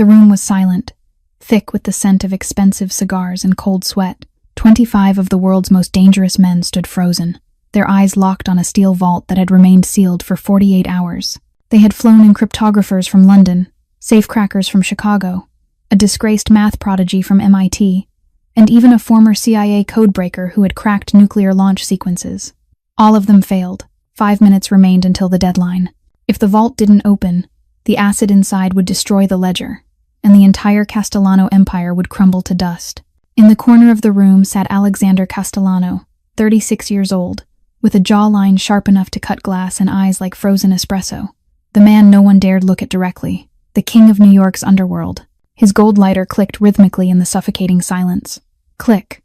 The room was silent, thick with the scent of expensive cigars and cold sweat. 25 of the world's most dangerous men stood frozen, their eyes locked on a steel vault that had remained sealed for 48 hours. They had flown in cryptographers from London, safecrackers from Chicago, a disgraced math prodigy from MIT, and even a former CIA codebreaker who had cracked nuclear launch sequences. All of them failed. 5 minutes remained until the deadline. If the vault didn't open, the acid inside would destroy the ledger, and the entire Castellano empire would crumble to dust. In the corner of the room sat Alexander Castellano, 36 years old, with a jawline sharp enough to cut glass and eyes like frozen espresso. The man no one dared look at directly, the king of New York's underworld. His gold lighter clicked rhythmically in the suffocating silence. Click.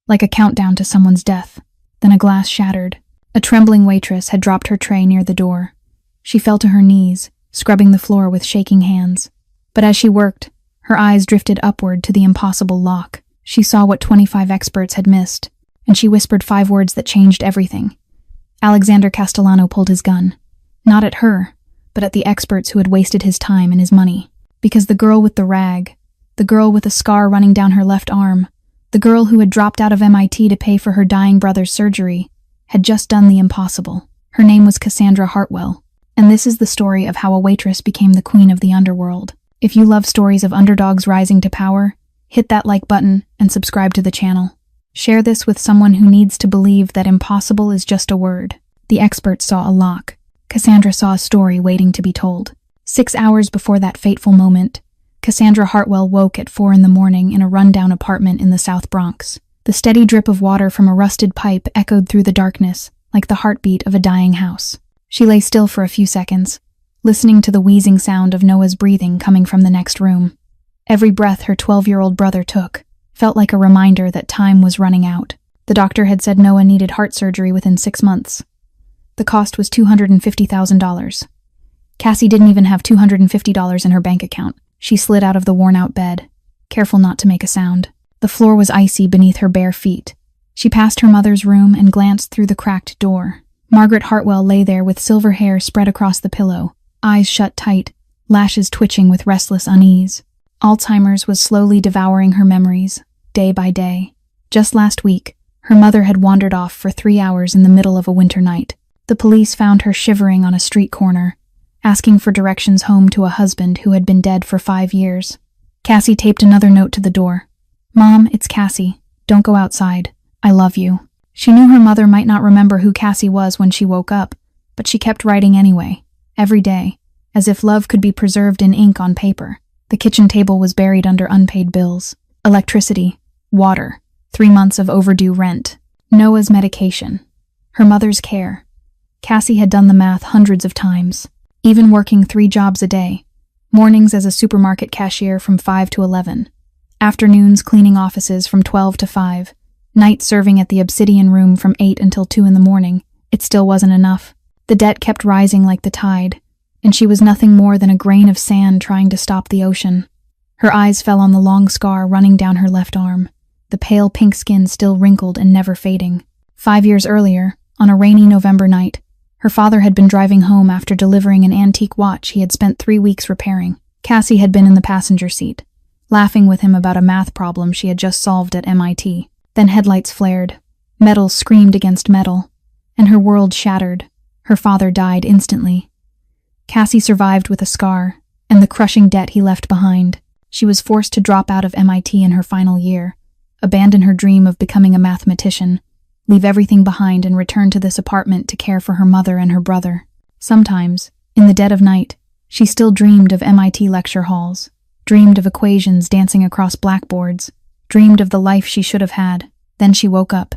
Like a countdown to someone's death. Then a glass shattered. A trembling waitress had dropped her tray near the door. She fell to her knees, scrubbing the floor with shaking hands. But as she worked, her eyes drifted upward to the impossible lock. She saw what 25 experts had missed, and she whispered 5 words that changed everything. Alexander Castellano pulled his gun. Not at her, but at the experts who had wasted his time and his money. Because the girl with the rag, the girl with a scar running down her left arm, the girl who had dropped out of MIT to pay for her dying brother's surgery, had just done the impossible. Her name was Cassandra Hartwell, and this is the story of how a waitress became the queen of the underworld. If you love stories of underdogs rising to power, hit that like button and subscribe to the channel. Share this with someone who needs to believe that impossible is just a word. The experts saw a lock. Cassandra saw a story waiting to be told. 6 hours before that fateful moment, Cassandra Hartwell woke at 4 a.m. in a rundown apartment in the South Bronx. The steady drip of water from a rusted pipe echoed through the darkness, like the heartbeat of a dying house. She lay still for a few seconds, listening to the wheezing sound of Noah's breathing coming from the next room. Every breath her 12-year-old brother took felt like a reminder that time was running out. The doctor had said Noah needed heart surgery within 6 months. The cost was $250,000. Cassie didn't even have $250 in her bank account. She slid out of the worn-out bed, careful not to make a sound. The floor was icy beneath her bare feet. She passed her mother's room and glanced through the cracked door. Margaret Hartwell lay there with silver hair spread across the pillow, eyes shut tight, lashes twitching with restless unease. Alzheimer's was slowly devouring her memories, day by day. Just last week, her mother had wandered off for 3 hours in the middle of a winter night. The police found her shivering on a street corner, asking for directions home to a husband who had been dead for 5 years. Cassie taped another note to the door. "Mom, it's Cassie. Don't go outside. I love you." She knew her mother might not remember who Cassie was when she woke up, but she kept writing anyway, every day, as if love could be preserved in ink on paper. The kitchen table was buried under unpaid bills. Electricity, water, 3 months of overdue rent, Noah's medication, her mother's care. Cassie had done the math hundreds of times, even working 3 jobs a day. Mornings as a supermarket cashier from 5 to 11. Afternoons cleaning offices from 12 to 5. Nights serving at the Obsidian Room from 8 until 2 in the morning. It still wasn't enough. The debt kept rising like the tide, and she was nothing more than a grain of sand trying to stop the ocean. Her eyes fell on the long scar running down her left arm, the pale pink skin still wrinkled and never fading. 5 years earlier, on a rainy November night, her father had been driving home after delivering an antique watch he had spent 3 weeks repairing. Cassie had been in the passenger seat, laughing with him about a math problem she had just solved at MIT. Then headlights flared, metal screamed against metal, and her world shattered. Her father died instantly. Cassie survived with a scar and the crushing debt he left behind. She was forced to drop out of MIT in her final year, abandon her dream of becoming a mathematician, leave everything behind and return to this apartment to care for her mother and her brother. Sometimes, in the dead of night, she still dreamed of MIT lecture halls, dreamed of equations dancing across blackboards, dreamed of the life she should have had. Then she woke up,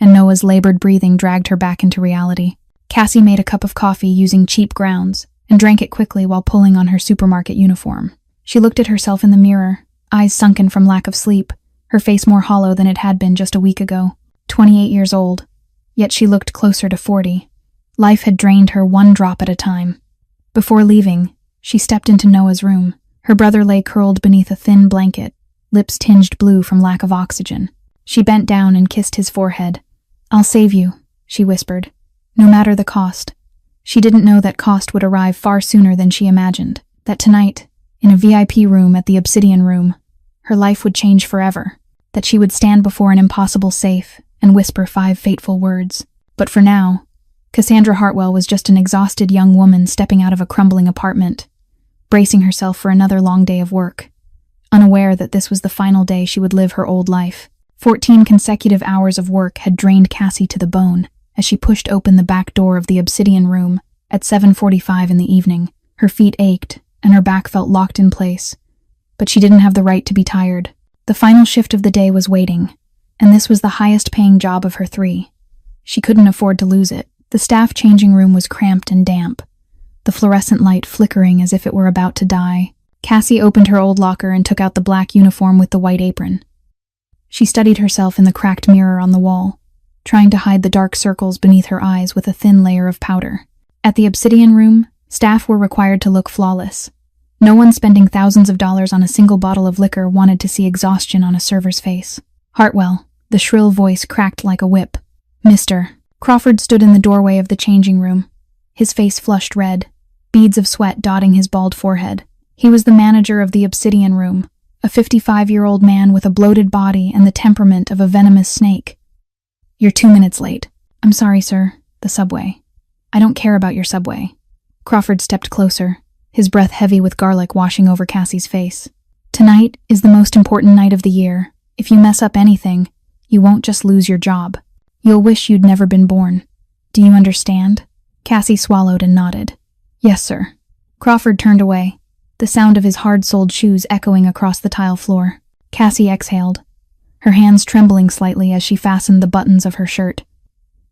and Noah's labored breathing dragged her back into reality. Cassie made a cup of coffee using cheap grounds and drank it quickly while pulling on her supermarket uniform. She looked at herself in the mirror, eyes sunken from lack of sleep, her face more hollow than it had been just a week ago. 28 years old, yet she looked closer to 40. Life had drained her 1 drop at a time. Before leaving, she stepped into Noah's room. Her brother lay curled beneath a thin blanket, lips tinged blue from lack of oxygen. She bent down and kissed his forehead. "I'll save you," she whispered, "no matter the cost." She didn't know that cost would arrive far sooner than she imagined, that tonight, in a VIP room at the Obsidian Room. Her life would change forever, that she would stand before an impossible safe and whisper 5 fateful words. But for now, Cassandra Hartwell was just an exhausted young woman stepping out of a crumbling apartment, bracing herself for another long day of work, unaware that this was the final day she would live her old life. 14 consecutive hours of work had drained Cassie to the bone as she pushed open the back door of the Obsidian Room at 7:45 in the evening. Her feet ached, and her back felt locked in place. But she didn't have the right to be tired. The final shift of the day was waiting, and this was the highest-paying job of her 3. She couldn't afford to lose it. The staff changing room was cramped and damp, the fluorescent light flickering as if it were about to die. Cassie opened her old locker and took out the black uniform with the white apron. She studied herself in the cracked mirror on the wall, trying to hide the dark circles beneath her eyes with a thin layer of powder. At the Obsidian Room, staff were required to look flawless. No one spending thousands of dollars on a single bottle of liquor wanted to see exhaustion on a server's face. Hartwell, the shrill voice cracked like a whip. Mr. Crawford stood in the doorway of the changing room, his face flushed red, beads of sweat dotting his bald forehead. He was the manager of the Obsidian Room, a 55-year-old man with a bloated body and the temperament of a venomous snake. You're 2 minutes late. I'm sorry, sir. The subway. I don't care about your subway. Crawford stepped closer, his breath heavy with garlic washing over Cassie's face. Tonight is the most important night of the year. If you mess up anything, you won't just lose your job. You'll wish you'd never been born. Do you understand? Cassie swallowed and nodded. Yes, sir. Crawford turned away, the sound of his hard-soled shoes echoing across the tile floor. Cassie exhaled, her hands trembling slightly as she fastened the buttons of her shirt.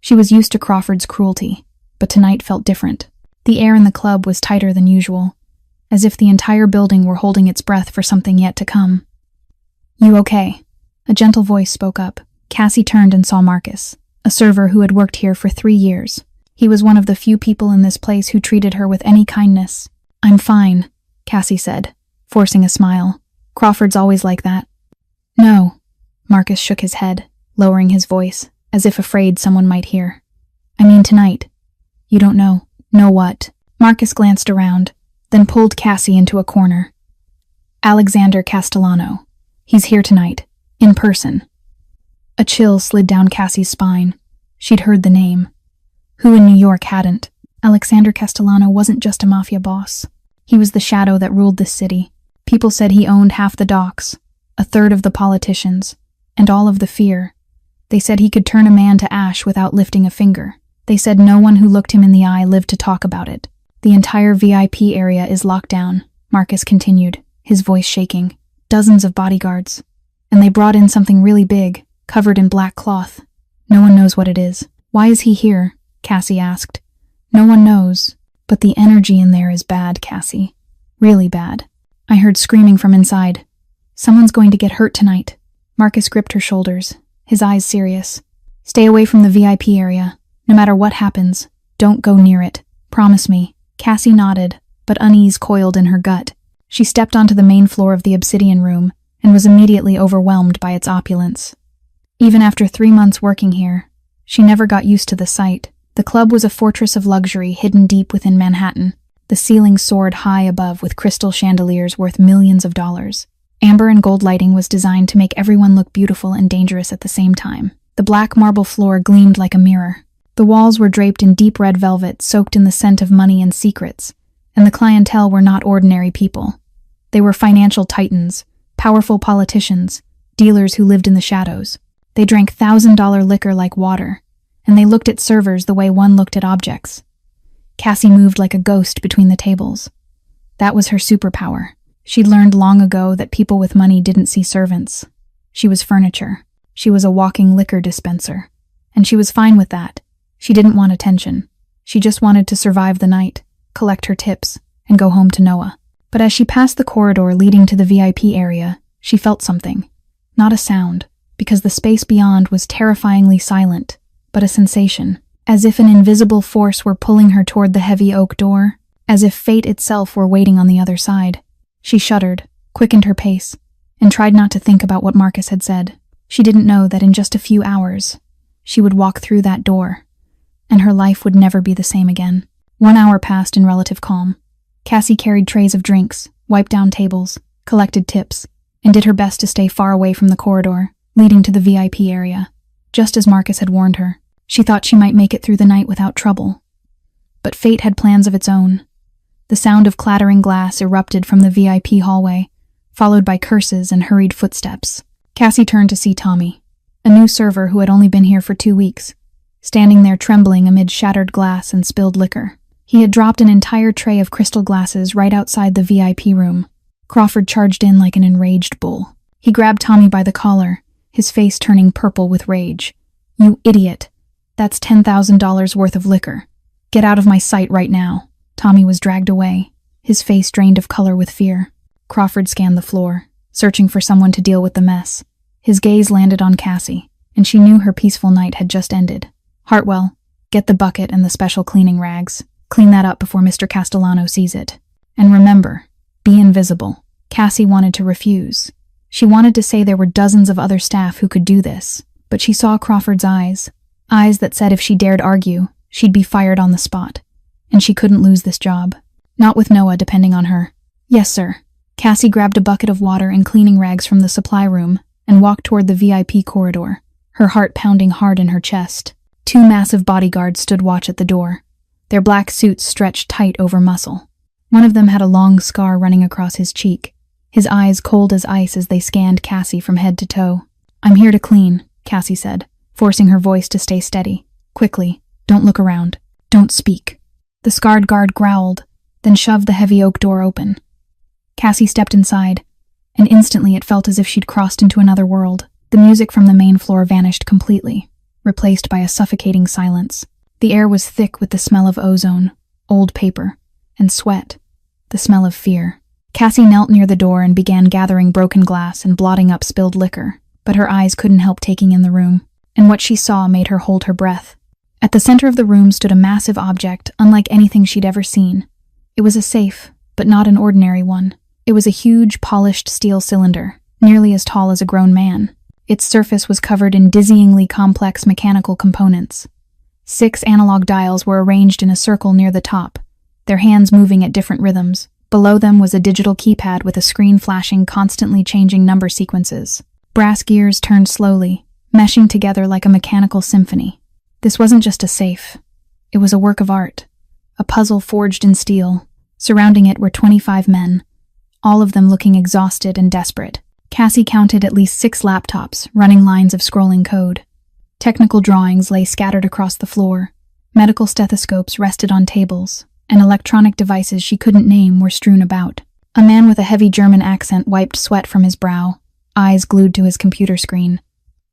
She was used to Crawford's cruelty, but tonight felt different. The air in the club was tighter than usual, as if the entire building were holding its breath for something yet to come. You okay? A gentle voice spoke up. Cassie turned and saw Marcus, a server who had worked here for 3 years. He was one of the few people in this place who treated her with any kindness. I'm fine, Cassie said, forcing a smile. Crawford's always like that. No. Marcus shook his head, lowering his voice, as if afraid someone might hear. I mean tonight. You don't know. Know what? Marcus glanced around, then pulled Cassie into a corner. Alexander Castellano. He's here tonight. In person. A chill slid down Cassie's spine. She'd heard the name. Who in New York hadn't? Alexander Castellano wasn't just a mafia boss. He was the shadow that ruled this city. People said he owned half the docks, a third of the politicians, and all of the fear. They said he could turn a man to ash without lifting a finger. They said no one who looked him in the eye lived to talk about it. The entire VIP area is locked down, Marcus continued, his voice shaking. Dozens of bodyguards. And they brought in something really big, covered in black cloth. No one knows what it is. Why is he here? Cassie asked. No one knows, but the energy in there is bad, Cassie. Really bad. I heard screaming from inside. Someone's going to get hurt tonight. Marcus gripped her shoulders, his eyes serious. Stay away from the VIP area. No matter what happens, don't go near it. Promise me. Cassie nodded, but unease coiled in her gut. She stepped onto the main floor of the Obsidian Room and was immediately overwhelmed by its opulence. Even after 3 months working here, she never got used to the sight. The club was a fortress of luxury hidden deep within Manhattan. The ceiling soared high above with crystal chandeliers worth millions of dollars. Amber and gold lighting was designed to make everyone look beautiful and dangerous at the same time. The black marble floor gleamed like a mirror. The walls were draped in deep red velvet soaked in the scent of money and secrets, and the clientele were not ordinary people. They were financial titans, powerful politicians, dealers who lived in the shadows. They drank $1,000 liquor like water, and they looked at servers the way one looked at objects. Cassie moved like a ghost between the tables. That was her superpower. She'd learned long ago that people with money didn't see servants. She was furniture. She was a walking liquor dispenser. And she was fine with that. She didn't want attention. She just wanted to survive the night, collect her tips, and go home to Noah. But as she passed the corridor leading to the VIP area, she felt something. Not a sound, because the space beyond was terrifyingly silent, but a sensation, as if an invisible force were pulling her toward the heavy oak door, as if fate itself were waiting on the other side. She shuddered, quickened her pace, and tried not to think about what Marcus had said. She didn't know that in just a few hours, she would walk through that door, and her life would never be the same again. 1 hour passed in relative calm. Cassie carried trays of drinks, wiped down tables, collected tips, and did her best to stay far away from the corridor, leading to the VIP area. Just as Marcus had warned her, she thought she might make it through the night without trouble. But fate had plans of its own. The sound of clattering glass erupted from the VIP hallway, followed by curses and hurried footsteps. Cassie turned to see Tommy, a new server who had only been here for 2 weeks, standing there trembling amid shattered glass and spilled liquor. He had dropped an entire tray of crystal glasses right outside the VIP room. Crawford charged in like an enraged bull. He grabbed Tommy by the collar, his face turning purple with rage. "You idiot! That's $10,000 worth of liquor. Get out of my sight right now." Tommy was dragged away, his face drained of color with fear. Crawford scanned the floor, searching for someone to deal with the mess. His gaze landed on Cassie, and she knew her peaceful night had just ended. "Hartwell, get the bucket and the special cleaning rags. Clean that up before Mr. Castellano sees it. And remember, be invisible." Cassie wanted to refuse. She wanted to say there were dozens of other staff who could do this, but she saw Crawford's eyes that said if she dared argue, she'd be fired on the spot. And she couldn't lose this job. Not with Noah depending on her. "Yes, sir." Cassie grabbed a bucket of water and cleaning rags from the supply room and walked toward the VIP corridor, her heart pounding hard in her chest. 2 massive bodyguards stood watch at the door, their black suits stretched tight over muscle. One of them had a long scar running across his cheek, his eyes cold as ice as they scanned Cassie from head to toe. "I'm here to clean," Cassie said, forcing her voice to stay steady. "Quickly, don't look around. Don't speak." The scarred guard growled, then shoved the heavy oak door open. Cassie stepped inside, and instantly it felt as if she'd crossed into another world. The music from the main floor vanished completely, replaced by a suffocating silence. The air was thick with the smell of ozone, old paper, and sweat, the smell of fear. Cassie knelt near the door and began gathering broken glass and blotting up spilled liquor, but her eyes couldn't help taking in the room, and what she saw made her hold her breath. At the center of the room stood a massive object unlike anything she'd ever seen. It was a safe, but not an ordinary one. It was a huge, polished steel cylinder, nearly as tall as a grown man. Its surface was covered in dizzyingly complex mechanical components. 6 analog dials were arranged in a circle near the top, their hands moving at different rhythms. Below them was a digital keypad with a screen flashing constantly changing number sequences. Brass gears turned slowly, meshing together like a mechanical symphony. This wasn't just a safe. It was a work of art, a puzzle forged in steel. Surrounding it were 25 men, all of them looking exhausted and desperate. Cassie counted at least 6 laptops, running lines of scrolling code. Technical drawings lay scattered across the floor. Medical stethoscopes rested on tables, and electronic devices she couldn't name were strewn about. A man with a heavy German accent wiped sweat from his brow, eyes glued to his computer screen.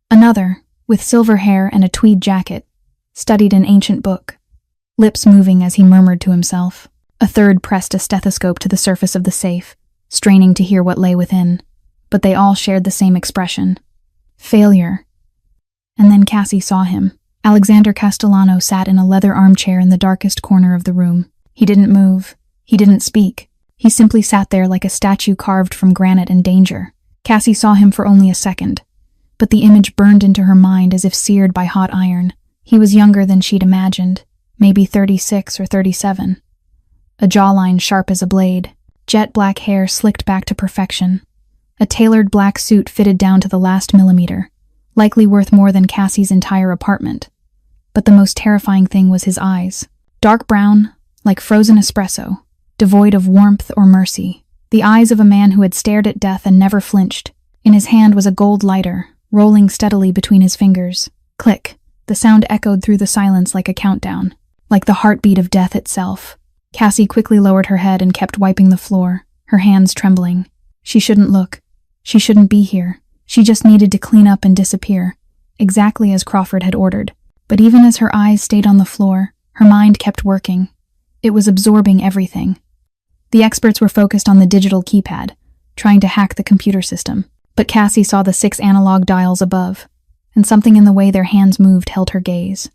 Another, with silver hair and a tweed jacket, studied an ancient book, lips moving as he murmured to himself. A third pressed a stethoscope to the surface of the safe, straining to hear what lay within. But they all shared the same expression. Failure. And then Cassie saw him. Alexander Castellano sat in a leather armchair in the darkest corner of the room. He didn't move. He didn't speak. He simply sat there like a statue carved from granite in danger. Cassie saw him for only a second, but the image burned into her mind as if seared by hot iron. He was younger than she'd imagined, maybe 36 or 37. A jawline sharp as a blade, jet black hair slicked back to perfection. A tailored black suit fitted down to the last millimeter, likely worth more than Cassie's entire apartment. But the most terrifying thing was his eyes. Dark brown, like frozen espresso, devoid of warmth or mercy. The eyes of a man who had stared at death and never flinched. In his hand was a gold lighter, rolling steadily between his fingers. Click. The sound echoed through the silence like a countdown, like the heartbeat of death itself. Cassie quickly lowered her head and kept wiping the floor, her hands trembling. She shouldn't look. She shouldn't be here. She just needed to clean up and disappear, exactly as Crawford had ordered. But even as her eyes stayed on the floor, her mind kept working. It was absorbing everything. The experts were focused on the digital keypad, trying to hack the computer system. But Cassie saw the 6 analog dials above, and something in the way their hands moved held her gaze.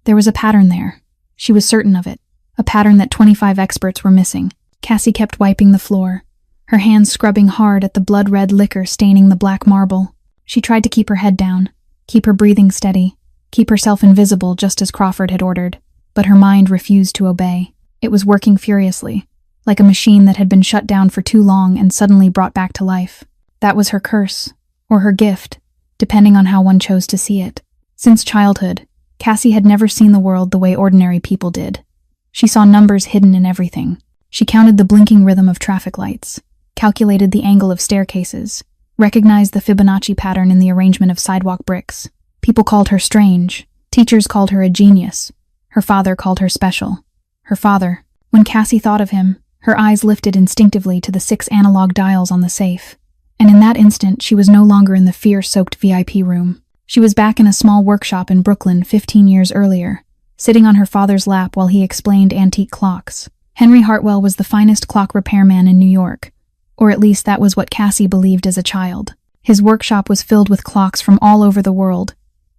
There was a pattern there. She was certain of it. A pattern that 25 experts were missing. Cassie kept wiping the floor, her hands scrubbing hard at the blood-red liquor staining the black marble. She tried to keep her head down, keep her breathing steady, keep herself invisible just as Crawford had ordered. But her mind refused to obey. It was working furiously, like a machine that had been shut down for too long and suddenly brought back to life. That was her curse, or her gift, depending on how one chose to see it. Since childhood, Cassie had never seen the world the way ordinary people did. She saw numbers hidden in everything. She counted the blinking rhythm of traffic lights, calculated the angle of staircases, recognized the Fibonacci pattern in the arrangement of sidewalk bricks. People called her strange. Teachers called her a genius. Her father called her special. Her father. When Cassie thought of him, her eyes lifted instinctively to the 6 analog dials on the safe. And in that instant, she was no longer in the fear-soaked VIP room. She was back in a small workshop in Brooklyn 15 years earlier, sitting on her father's lap while he explained antique clocks. Henry Hartwell was the finest clock repairman in New York, or at least that was what Cassie believed as a child. His workshop was filled with clocks from all over the world,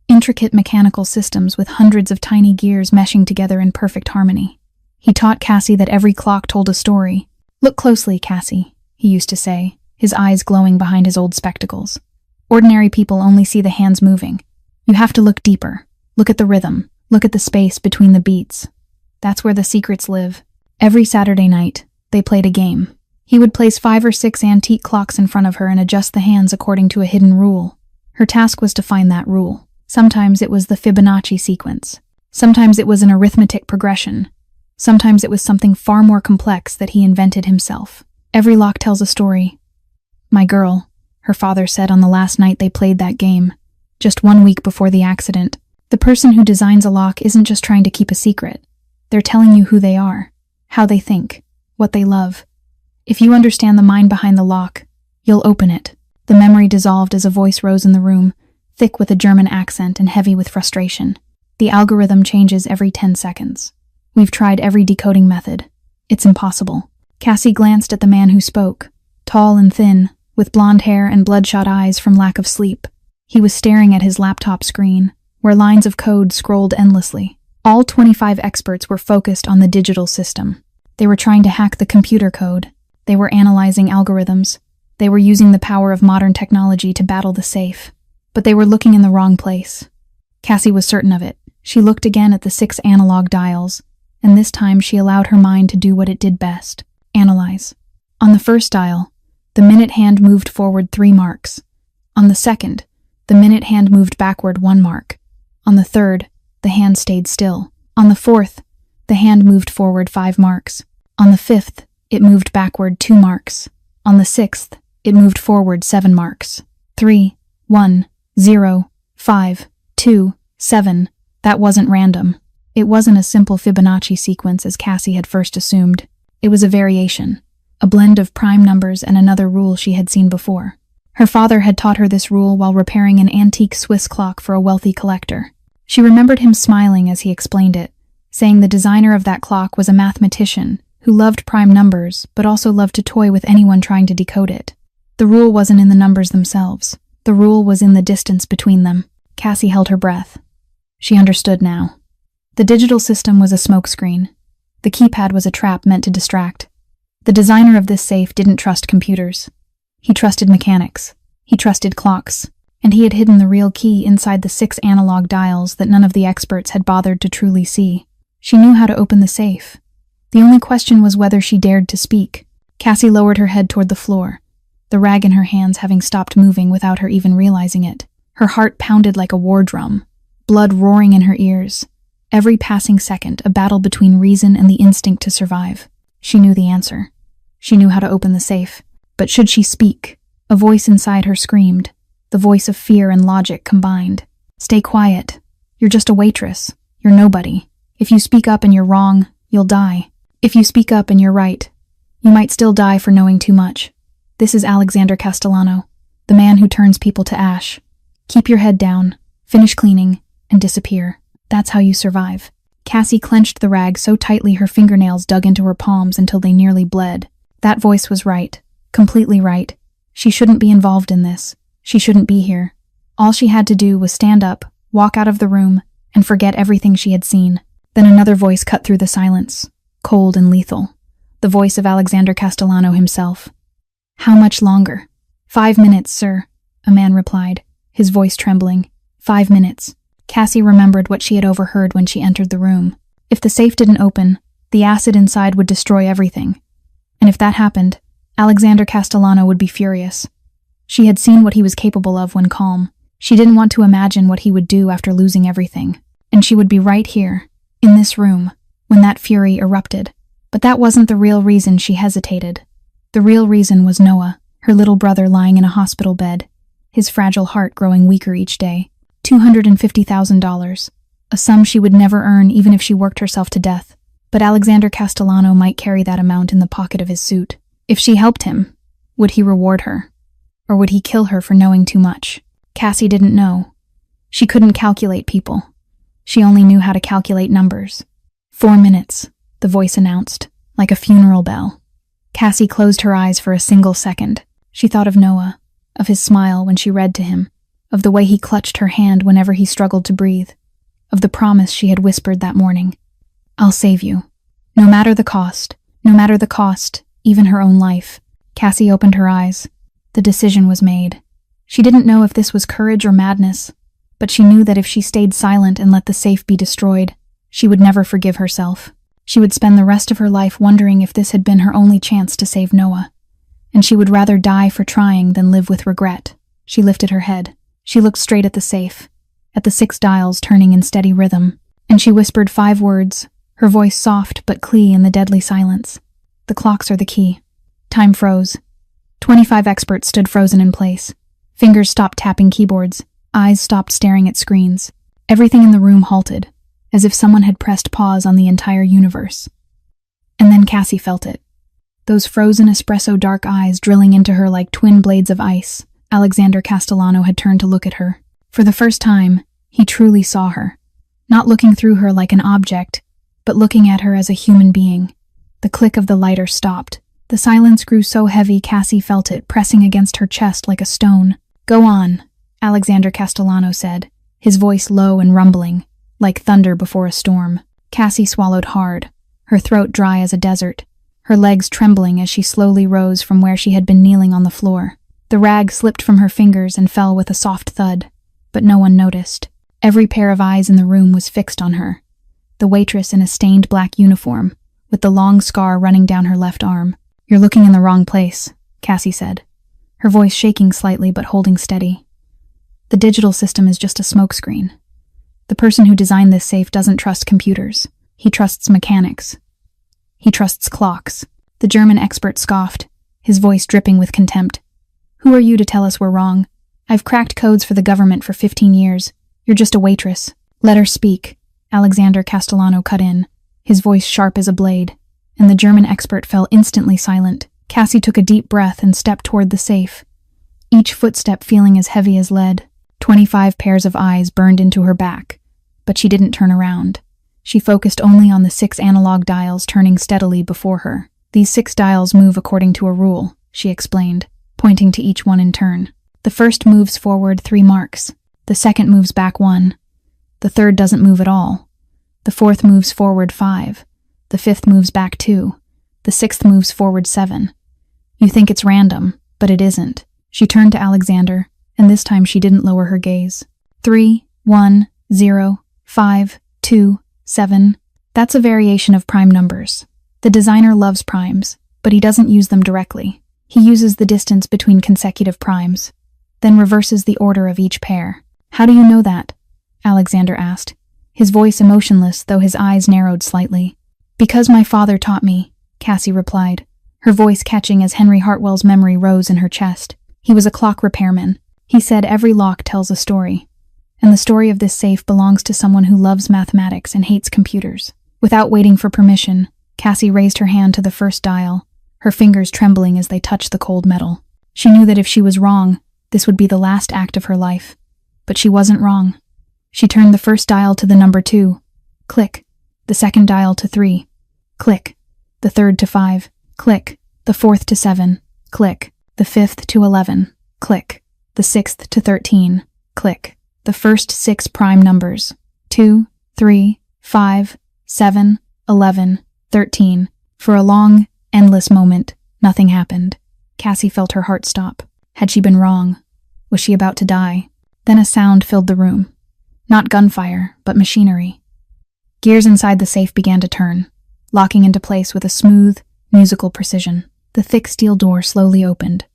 intricate mechanical systems with hundreds of tiny gears meshing together in perfect harmony. He taught Cassie that every clock told a story. "Look closely, Cassie," he used to say, his eyes glowing behind his old spectacles. "Ordinary people only see the hands moving. You have to look deeper. Look at the rhythm. Look at the space between the beats. That's where the secrets live." Every Saturday night, they played a game. He would place 5 or 6 antique clocks in front of her and adjust the hands according to a hidden rule. Her task was to find that rule. Sometimes it was the Fibonacci sequence. Sometimes it was an arithmetic progression. Sometimes it was something far more complex that he invented himself. Every lock tells a story. "My girl," her father said on the last night they played that game, just 1 week before the accident, "the person who designs a lock isn't just trying to keep a secret. They're telling you who they are, how they think, what they love. If you understand the mind behind the lock, you'll open it." The memory dissolved as a voice rose in the room, thick with a German accent and heavy with frustration. "The algorithm changes every 10 seconds. We've tried every decoding method. It's impossible." Cassie glanced at the man who spoke, tall and thin, with blonde hair and bloodshot eyes from lack of sleep. He was staring at his laptop screen, where lines of code scrolled endlessly. All 25 experts were focused on the digital system. They were trying to hack the computer code. They were analyzing algorithms. They were using the power of modern technology to battle the safe. But they were looking in the wrong place. Cassie was certain of it. She looked again at the 6 analog dials, and this time she allowed her mind to do what it did best: analyze. On the first dial, the minute hand moved forward 3 marks. On the second, the minute hand moved backward 1 mark. On the third, the hand stayed still. On the fourth, the hand moved forward 5 marks. On the fifth, it moved backward 2 marks. On the sixth, it moved forward 7 marks. 3, 1, 0, 5, 2, 7. That wasn't random. It wasn't a simple Fibonacci sequence as Cassie had first assumed. It was a variation, a blend of prime numbers and another rule she had seen before. Her father had taught her this rule while repairing an antique Swiss clock for a wealthy collector. She remembered him smiling as he explained it, saying the designer of that clock was a mathematician who loved prime numbers but also loved to toy with anyone trying to decode it. The rule wasn't in the numbers themselves. The rule was in the distance between them. Cassie held her breath. She understood now. The digital system was a smokescreen. The keypad was a trap meant to distract. The designer of this safe didn't trust computers. He trusted mechanics. He trusted clocks. And he had hidden the real key inside the 6 analog dials that none of the experts had bothered to truly see. She knew how to open the safe. The only question was whether she dared to speak. Cassie lowered her head toward the floor, the rag in her hands having stopped moving without her even realizing it. Her heart pounded like a war drum, blood roaring in her ears. Every passing second, a battle between reason and the instinct to survive. She knew the answer. She knew how to open the safe. But should she speak? A voice inside her screamed, the voice of fear and logic combined. "Stay quiet. You're just a waitress. You're nobody. If you speak up and you're wrong, you'll die. If you speak up and you're right, you might still die for knowing too much. This is Alexander Castellano, the man who turns people to ash. Keep your head down, finish cleaning, and disappear. That's how you survive." Cassie clenched the rag so tightly her fingernails dug into her palms until they nearly bled. That voice was right, completely right. She shouldn't be involved in this. She shouldn't be here. All she had to do was stand up, walk out of the room, and forget everything she had seen. Then another voice cut through the silence, cold and lethal. The voice of Alexander Castellano himself. "How much longer?" "5 minutes, sir," a man replied, his voice trembling. 5 minutes. Cassie remembered what she had overheard when she entered the room. If the safe didn't open, the acid inside would destroy everything. And if that happened, Alexander Castellano would be furious. She had seen what he was capable of when calm. She didn't want to imagine what he would do after losing everything. And she would be right here, in this room, when that fury erupted. But that wasn't the real reason she hesitated. The real reason was Noah, her little brother lying in a hospital bed, his fragile heart growing weaker each day. $250,000, a sum she would never earn even if she worked herself to death. But Alexander Castellano might carry that amount in the pocket of his suit. If she helped him, would he reward her? Or would he kill her for knowing too much? Cassie didn't know. She couldn't calculate people. She only knew how to calculate numbers. 4 minutes, the voice announced, like a funeral bell. Cassie closed her eyes for a single second. She thought of Noah, of his smile when she read to him, of the way he clutched her hand whenever he struggled to breathe, of the promise she had whispered that morning. "I'll save you. No matter the cost, even her own life." Cassie opened her eyes. The decision was made. She didn't know if this was courage or madness, but she knew that if she stayed silent and let the safe be destroyed, she would never forgive herself. She would spend the rest of her life wondering if this had been her only chance to save Noah. And she would rather die for trying than live with regret. She lifted her head. She looked straight at the safe, at the 6 dials turning in steady rhythm, and she whispered 5 words, her voice soft but clear in the deadly silence. "The clocks are the key." Time froze. 25 experts stood frozen in place. Fingers stopped tapping keyboards. Eyes stopped staring at screens. Everything in the room halted, as if someone had pressed pause on the entire universe. And then Cassie felt it. Those frozen espresso dark eyes drilling into her like twin blades of ice. Alexander Castellano had turned to look at her. For the first time, he truly saw her. Not looking through her like an object, but looking at her as a human being. The click of the lighter stopped. The silence grew so heavy Cassie felt it pressing against her chest like a stone. "Go on," Alexander Castellano said, his voice low and rumbling, like thunder before a storm. Cassie swallowed hard, her throat dry as a desert, her legs trembling as she slowly rose from where she had been kneeling on the floor. The rag slipped from her fingers and fell with a soft thud, but no one noticed. Every pair of eyes in the room was fixed on her. The waitress in a stained black uniform, with the long scar running down her left arm. "You're looking in the wrong place," Cassie said, her voice shaking slightly but holding steady. "The digital system is just a smokescreen. The person who designed this safe doesn't trust computers. He trusts mechanics. He trusts clocks." The German expert scoffed, his voice dripping with contempt. "Who are you to tell us we're wrong? I've cracked codes for the government for 15 years. You're just a waitress." "Let her speak," Alexander Castellano cut in, his voice sharp as a blade, and the German expert fell instantly silent. Cassie took a deep breath and stepped toward the safe, each footstep feeling as heavy as lead. 25 pairs of eyes burned into her back, but she didn't turn around. She focused only on the 6 analog dials turning steadily before her. "These 6 dials move according to a rule," she explained, pointing to each one in turn. "The first moves forward 3 marks. The second moves back 1. The third doesn't move at all. The fourth moves forward 5. The fifth moves back 2. The sixth moves forward 7. You think it's random, but it isn't." She turned to Alexander, and this time she didn't lower her gaze. 3, 1, 0, 5, 2, 7. That's a variation of prime numbers. The designer loves primes, but he doesn't use them directly. He uses the distance between consecutive primes, then reverses the order of each pair. "How do you know that?" Alexander asked, his voice emotionless though his eyes narrowed slightly. "Because my father taught me," Cassie replied, her voice catching as Henry Hartwell's memory rose in her chest. "He was a clock repairman. He said every lock tells a story, and the story of this safe belongs to someone who loves mathematics and hates computers." Without waiting for permission, Cassie raised her hand to the first dial, her fingers trembling as they touched the cold metal. She knew that if she was wrong, this would be the last act of her life. But she wasn't wrong. She turned the first dial to the number 2. Click. The second dial to 3. Click. The third to 5. Click. The fourth to 7. Click. The fifth to 11. Click. The sixth to 13. Click. The first 6 prime numbers. 2, 3, 5, 7, 11, 13. For a long, endless moment, nothing happened. Cassie felt her heart stop. Had she been wrong? Was she about to die? Then a sound filled the room. Not gunfire, but machinery. Gears inside the safe began to turn, locking into place with a smooth, musical precision. The thick steel door slowly opened,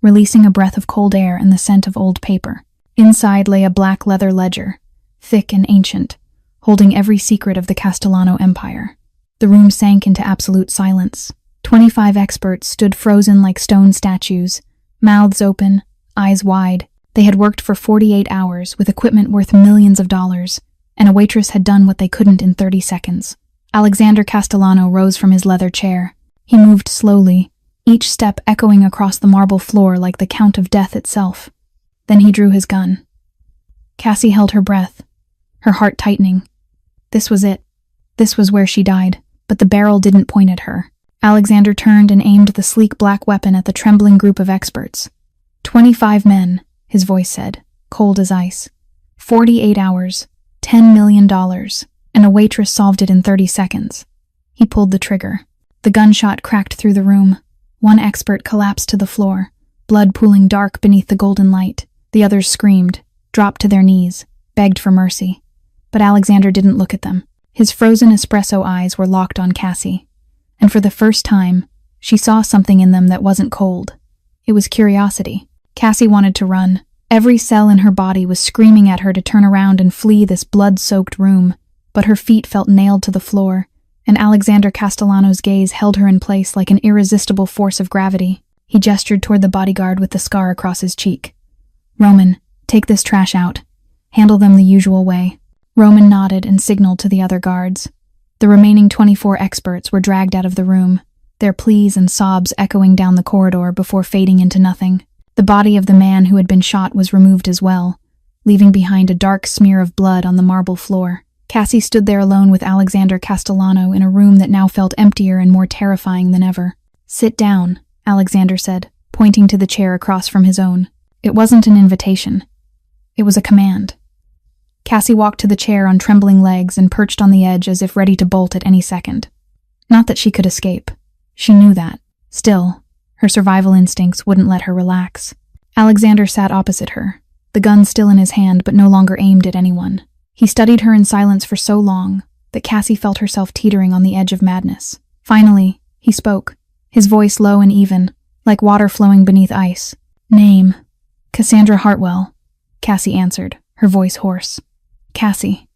releasing a breath of cold air and the scent of old paper. Inside lay a black leather ledger, thick and ancient, holding every secret of the Castellano Empire. The room sank into absolute silence. 25 experts stood frozen like stone statues, mouths open, eyes wide. They had worked for 48 hours with equipment worth millions of dollars, and a waitress had done what they couldn't in 30 seconds. Alexander Castellano rose from his leather chair. He moved slowly, each step echoing across the marble floor like the count of death itself. Then he drew his gun. Cassie held her breath, her heart tightening. This was it. This was where she died, but the barrel didn't point at her. Alexander turned and aimed the sleek black weapon at the trembling group of experts. 25 men, his voice said, cold as ice. 48 hours, $10 million, and a waitress solved it in 30 seconds. He pulled the trigger. The gunshot cracked through the room. One expert collapsed to the floor, blood pooling dark beneath the golden light. The others screamed, dropped to their knees, begged for mercy. But Alexander didn't look at them. His frozen espresso eyes were locked on Cassie. And for the first time, she saw something in them that wasn't cold. It was curiosity. Cassie wanted to run. Every cell in her body was screaming at her to turn around and flee this blood-soaked room, but her feet felt nailed to the floor, and Alexander Castellano's gaze held her in place like an irresistible force of gravity. He gestured toward the bodyguard with the scar across his cheek. "Roman, take this trash out. Handle them the usual way." Roman nodded and signaled to the other guards. The remaining 24 experts were dragged out of the room, their pleas and sobs echoing down the corridor before fading into nothing. The body of the man who had been shot was removed as well, leaving behind a dark smear of blood on the marble floor. Cassie stood there alone with Alexander Castellano in a room that now felt emptier and more terrifying than ever. "Sit down," Alexander said, pointing to the chair across from his own. It wasn't an invitation. It was a command. Cassie walked to the chair on trembling legs and perched on the edge as if ready to bolt at any second. Not that she could escape. She knew that. Still, her survival instincts wouldn't let her relax. Alexander sat opposite her, the gun still in his hand but no longer aimed at anyone. He studied her in silence for so long that Cassie felt herself teetering on the edge of madness. Finally, he spoke, his voice low and even, like water flowing beneath ice. "Name." "Cassandra Hartwell," Cassie answered, her voice hoarse. "Cassie."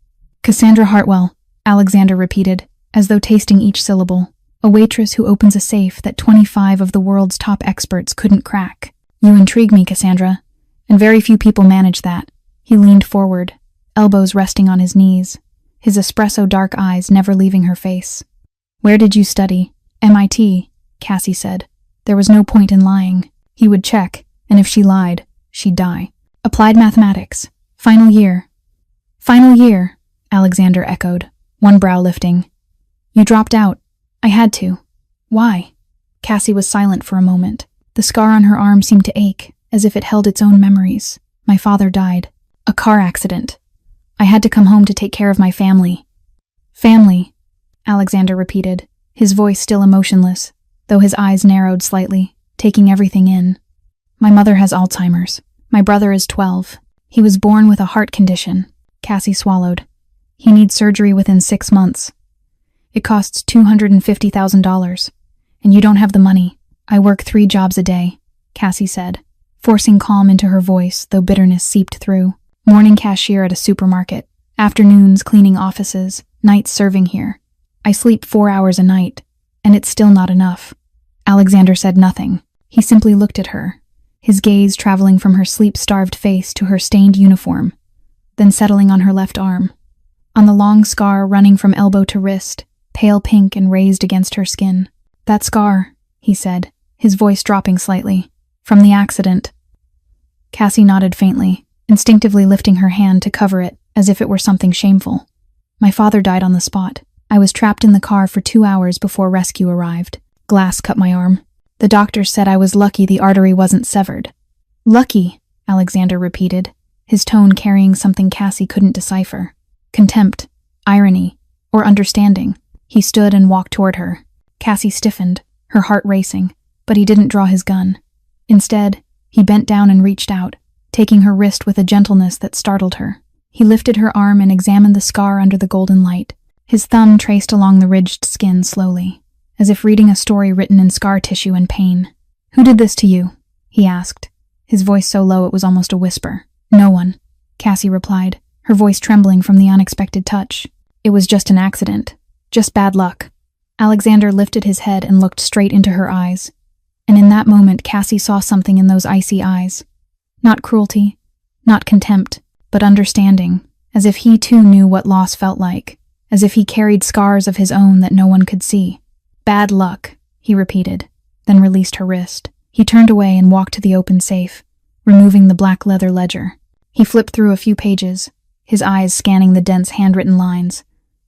"Cassandra Hartwell," Alexander repeated, as though tasting each syllable. "A waitress who opens a safe that 25 of the world's top experts couldn't crack. You intrigue me, Cassandra, and very few people manage that." He leaned forward, elbows resting on his knees, his espresso dark eyes never leaving her face. "Where did you study?" "MIT, Cassie said. There was no point in lying. He would check, and if she lied, she'd die. "Applied mathematics. Final year." "Final year," Alexander echoed, one brow lifting. "You dropped out." "I had to." "Why?" Cassie was silent for a moment. The scar on her arm seemed to ache, as if it held its own memories. "My father died. A car accident. I had to come home to take care of my family." "Family," Alexander repeated, his voice still emotionless, though his eyes narrowed slightly, taking everything in. "My mother has Alzheimer's. My brother is 12. He was born with a heart condition." Cassie swallowed. "He needs surgery within 6 months. It costs $250,000, and you don't have the money." "I work 3 jobs a day," Cassie said, forcing calm into her voice, though bitterness seeped through. "Morning cashier at a supermarket, afternoons cleaning offices, nights serving here. I sleep 4 hours a night, and it's still not enough." Alexander said nothing. He simply looked at her, his gaze traveling from her sleep-starved face to her stained uniform, then settling on her left arm, on the long scar running from elbow to wrist, pale pink and raised against her skin. "That scar," he said, his voice dropping slightly. "From the accident." Cassie nodded faintly, instinctively lifting her hand to cover it as if it were something shameful. "My father died on the spot. I was trapped in the car for 2 hours before rescue arrived. Glass cut my arm. The doctor said I was lucky the artery wasn't severed." "Lucky," Alexander repeated, his tone carrying something Cassie couldn't decipher. Contempt, irony, or understanding. He stood and walked toward her. Cassie stiffened, her heart racing, but he didn't draw his gun. Instead, he bent down and reached out, taking her wrist with a gentleness that startled her. He lifted her arm and examined the scar under the golden light. His thumb traced along the ridged skin slowly, as if reading a story written in scar tissue and pain. "Who did this to you?" he asked, his voice so low it was almost a whisper. "No one," Cassie replied, her voice trembling from the unexpected touch. "It was just an accident. Just bad luck." Alexander lifted his head and looked straight into her eyes. And in that moment, Cassie saw something in those icy eyes. Not cruelty, not contempt, but understanding, as if he too knew what loss felt like, as if he carried scars of his own that no one could see. "Bad luck," he repeated, then released her wrist. He turned away and walked to the open safe, removing the black leather ledger. He flipped through a few pages, his eyes scanning the dense handwritten lines,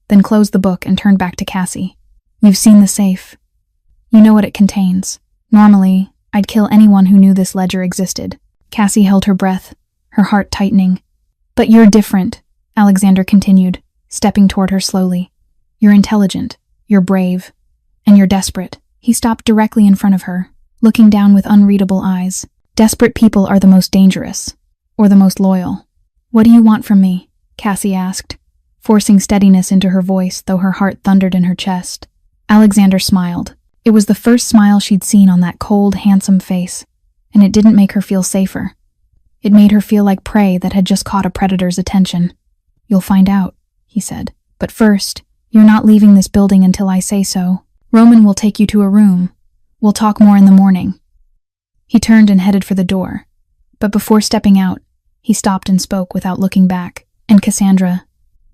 then closed the book and turned back to Cassie. "You've seen the safe. You know what it contains. Normally, I'd kill anyone who knew this ledger existed." Cassie held her breath, her heart tightening. "But you're different," Alexander continued, stepping toward her slowly. "You're intelligent, you're brave, and you're desperate." He stopped directly in front of her, looking down with unreadable eyes. "Desperate people are the most dangerous, or the most loyal." "What do you want from me?" Cassie asked, forcing steadiness into her voice, though her heart thundered in her chest. Alexander smiled. It was the first smile she'd seen on that cold, handsome face, and it didn't make her feel safer. It made her feel like prey that had just caught a predator's attention. "You'll find out," he said. "But first, you're not leaving this building until I say so. Roman will take you to a room. We'll talk more in the morning." He turned and headed for the door, but before stepping out, he stopped and spoke without looking back. "And Cassandra,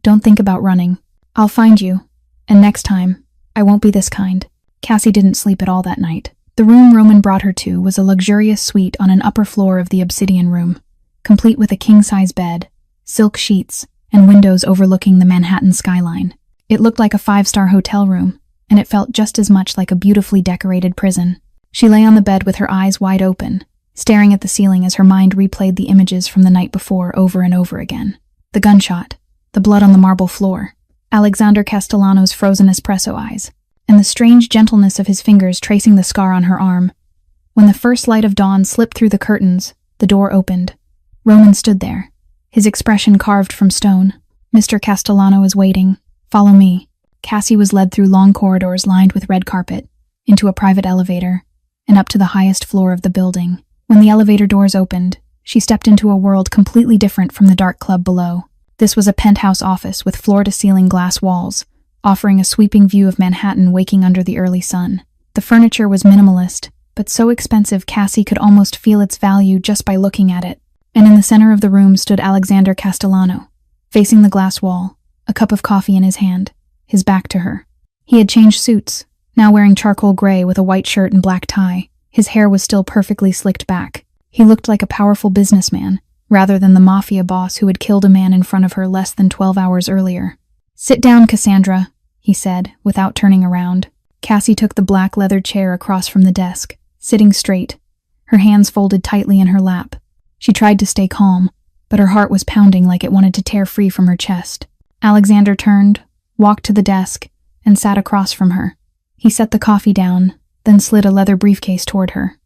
don't think about running. I'll find you, and next time, I won't be this kind." Cassie didn't sleep at all that night. The room Roman brought her to was a luxurious suite on an upper floor of the obsidian room, complete with a king-size bed, silk sheets, and windows overlooking the Manhattan skyline. It looked like a 5-star hotel room, and it felt just as much like a beautifully decorated prison. She lay on the bed with her eyes wide open, staring at the ceiling as her mind replayed the images from the night before over and over again. The gunshot, the blood on the marble floor, Alexander Castellano's frozen espresso eyes, and the strange gentleness of his fingers tracing the scar on her arm. When the first light of dawn slipped through the curtains, the door opened. Roman stood there, his expression carved from stone. "Mr. Castellano is waiting. Follow me." Cassie was led through long corridors lined with red carpet, into a private elevator, and up to the highest floor of the building. When the elevator doors opened, she stepped into a world completely different from the dark club below. This was a penthouse office with floor-to-ceiling glass walls, offering a sweeping view of Manhattan waking under the early sun. The furniture was minimalist, but so expensive Cassie could almost feel its value just by looking at it. And in the center of the room stood Alexander Castellano, facing the glass wall, a cup of coffee in his hand, his back to her. He had changed suits, now wearing charcoal gray with a white shirt and black tie. His hair was still perfectly slicked back. He looked like a powerful businessman, rather than the Mafia Boss who had killed a man in front of her less than 12 hours earlier. "Sit down, Cassandra," he said, without turning around. Cassie took the black leather chair across from the desk, sitting straight, her hands folded tightly in her lap. She tried to stay calm, but her heart was pounding like it wanted to tear free from her chest. Alexander turned, walked to the desk, and sat across from her. He set the coffee down, then slid a leather briefcase toward her.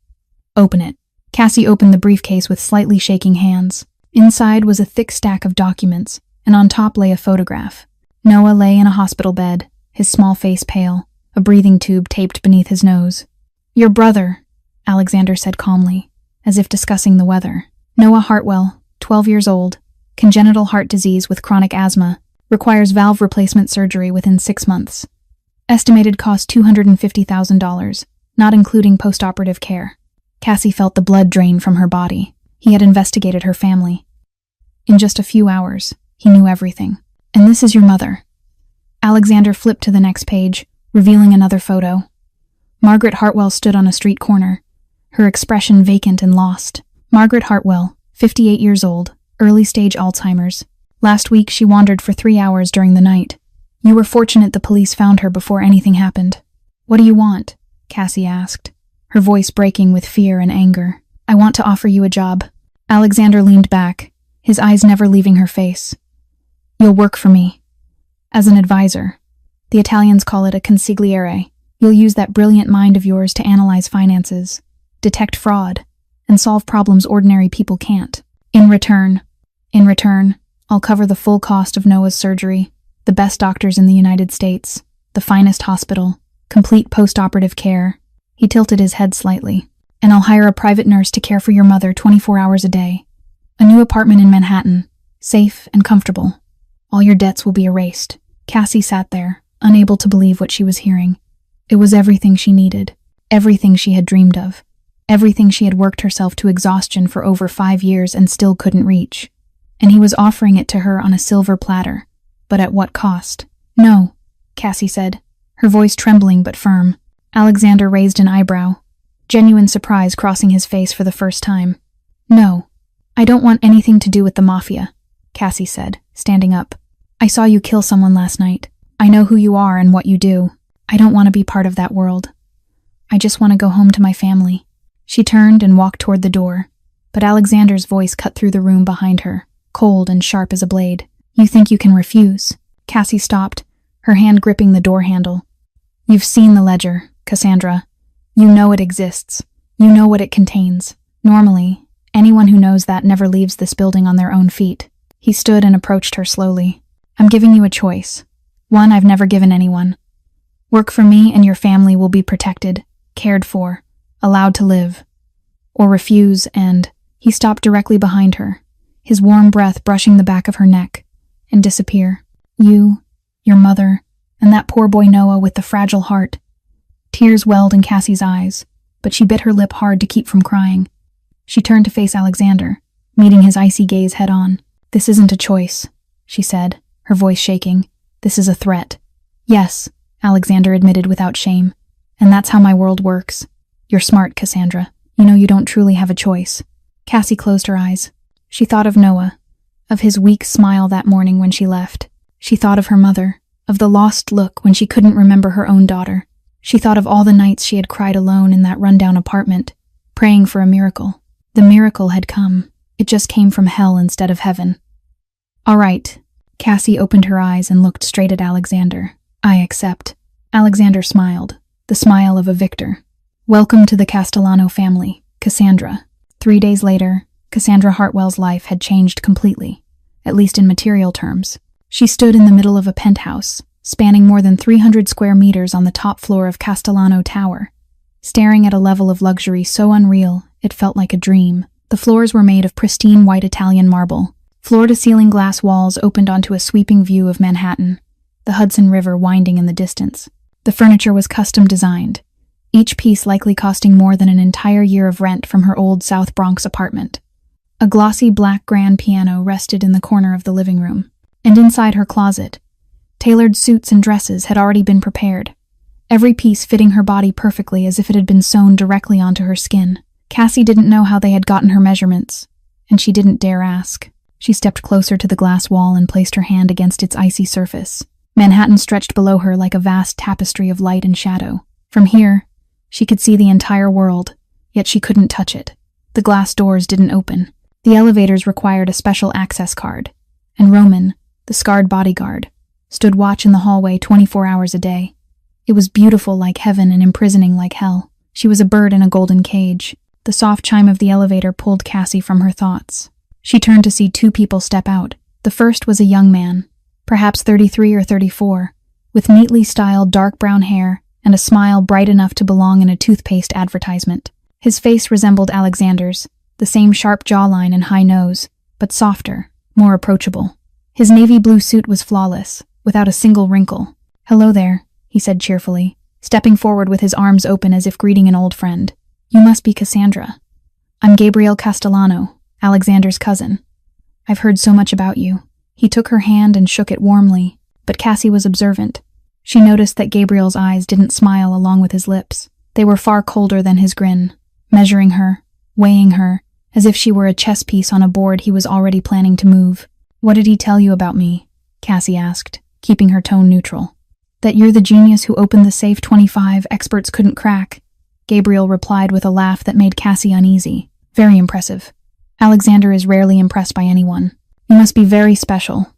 "Open it." Cassie opened the briefcase with slightly shaking hands. Inside was a thick stack of documents, and on top lay a photograph. Noah lay in a hospital bed, his small face pale, a breathing tube taped beneath his nose. "Your brother," Alexander said calmly, as if discussing the weather. "Noah Hartwell, 12 years old, congenital heart disease with chronic asthma, requires valve replacement surgery within 6 months. Estimated cost $250,000, not including postoperative care." Cassie felt the blood drain from her body. He had investigated her family. In just a few hours, he knew everything. "And this is your mother." Alexander flipped to the next page, revealing another photo. Margaret Hartwell stood on a street corner, her expression vacant and lost. Margaret Hartwell, 58 years old, early-stage Alzheimer's. Last week she wandered for 3 hours during the night. You were fortunate the police found her before anything happened. "What do you want?" Cassie asked, her voice breaking with fear and anger. "I want to offer you a job." Alexander leaned back, his eyes never leaving her face. "You'll work for me. As an advisor. The Italians call it a consigliere. You'll use that brilliant mind of yours to analyze finances, detect fraud, and solve problems ordinary people can't. In return, I'll cover the full cost of Noah's surgery, the best doctors in the United States, the finest hospital, Complete post-operative care. He tilted his head slightly. And I'll hire a private nurse to care for your mother 24 hours a day. A new apartment in Manhattan. Safe and comfortable. All your debts will be erased. Cassie sat there, unable to believe what she was hearing. It was everything she needed. Everything she had dreamed of. Everything she had worked herself to exhaustion for over 5 years and still couldn't reach. And he was offering it to her on a silver platter. But at what cost? No, Cassie said, her voice trembling but firm. Alexander raised an eyebrow, genuine surprise crossing his face for the first time. No, I don't want anything to do with the Mafia, Cassie said, standing up. I saw you kill someone last night. I know who you are and what you do. I don't want to be part of that world. I just want to go home to my family. She turned and walked toward the door, but Alexander's voice cut through the room behind her, cold and sharp as a blade. You think you can refuse? Cassie stopped, her hand gripping the door handle. You've seen the ledger, Cassandra. You know it exists. You know what it contains. Normally, anyone who knows that never leaves this building on their own feet. He stood and approached her slowly. I'm giving you a choice. One I've never given anyone. Work for me and your family will be protected, cared for, allowed to live. Or refuse and... He stopped directly behind her, his warm breath brushing the back of her neck, and disappear. You, your mother, and that poor boy Noah with the fragile heart. Tears welled in Cassie's eyes, but she bit her lip hard to keep from crying. She turned to face Alexander, meeting his icy gaze head-on. This isn't a choice, she said, her voice shaking. This is a threat. Yes, Alexander admitted without shame. And that's how my world works. You're smart, Cassandra. You know you don't truly have a choice. Cassie closed her eyes. She thought of Noah, of his weak smile that morning when she left. She thought of her mother, of the lost look when she couldn't remember her own daughter. She thought of all the nights she had cried alone in that rundown apartment, praying for a miracle. The miracle had come. It just came from hell instead of heaven. All right. Cassie opened her eyes and looked straight at Alexander. I accept. Alexander smiled, the smile of a victor. Welcome to the Castellano family, Cassandra. 3 days later, Cassandra Hartwell's life had changed completely, at least in material terms. She stood in the middle of a penthouse, spanning more than 300 square meters on the top floor of Castellano Tower, staring at a level of luxury so unreal it felt like a dream. The floors were made of pristine white Italian marble. Floor-to-ceiling glass walls opened onto a sweeping view of Manhattan, the Hudson River winding in the distance. The furniture was custom designed, each piece likely costing more than an entire year of rent from her old South Bronx apartment. A glossy black grand piano rested in the corner of the living room, and inside her closet, tailored suits and dresses had already been prepared, every piece fitting her body perfectly as if it had been sewn directly onto her skin. Cassie didn't know how they had gotten her measurements, and she didn't dare ask. She stepped closer to the glass wall and placed her hand against its icy surface. Manhattan stretched below her like a vast tapestry of light and shadow. From here, she could see the entire world, yet she couldn't touch it. The glass doors didn't open. The elevators required a special access card, and Roman, the scarred bodyguard, stood watch in the hallway 24 hours a day. It was beautiful like heaven and imprisoning like hell. She was a bird in a golden cage. The soft chime of the elevator pulled Cassie from her thoughts. She turned to see 2 people step out. The first was a young man, perhaps 33 or 34, with neatly styled dark brown hair and a smile bright enough to belong in a toothpaste advertisement. His face resembled Alexander's, the same sharp jawline and high nose, but softer, more approachable. His navy blue suit was flawless, without a single wrinkle. Hello there, he said cheerfully, stepping forward with his arms open as if greeting an old friend. You must be Cassandra. I'm Gabriel Castellano, Alexander's cousin. I've heard so much about you. He took her hand and shook it warmly, but Cassie was observant. She noticed that Gabriel's eyes didn't smile along with his lips. They were far colder than his grin, measuring her, weighing her, as if she were a chess piece on a board he was already planning to move. What did he tell you about me? Cassie asked, keeping her tone neutral. That you're the genius who opened the safe 25 experts couldn't crack, Gabriel replied with a laugh that made Cassie uneasy. Very impressive. Alexander is rarely impressed by anyone. You must be very special.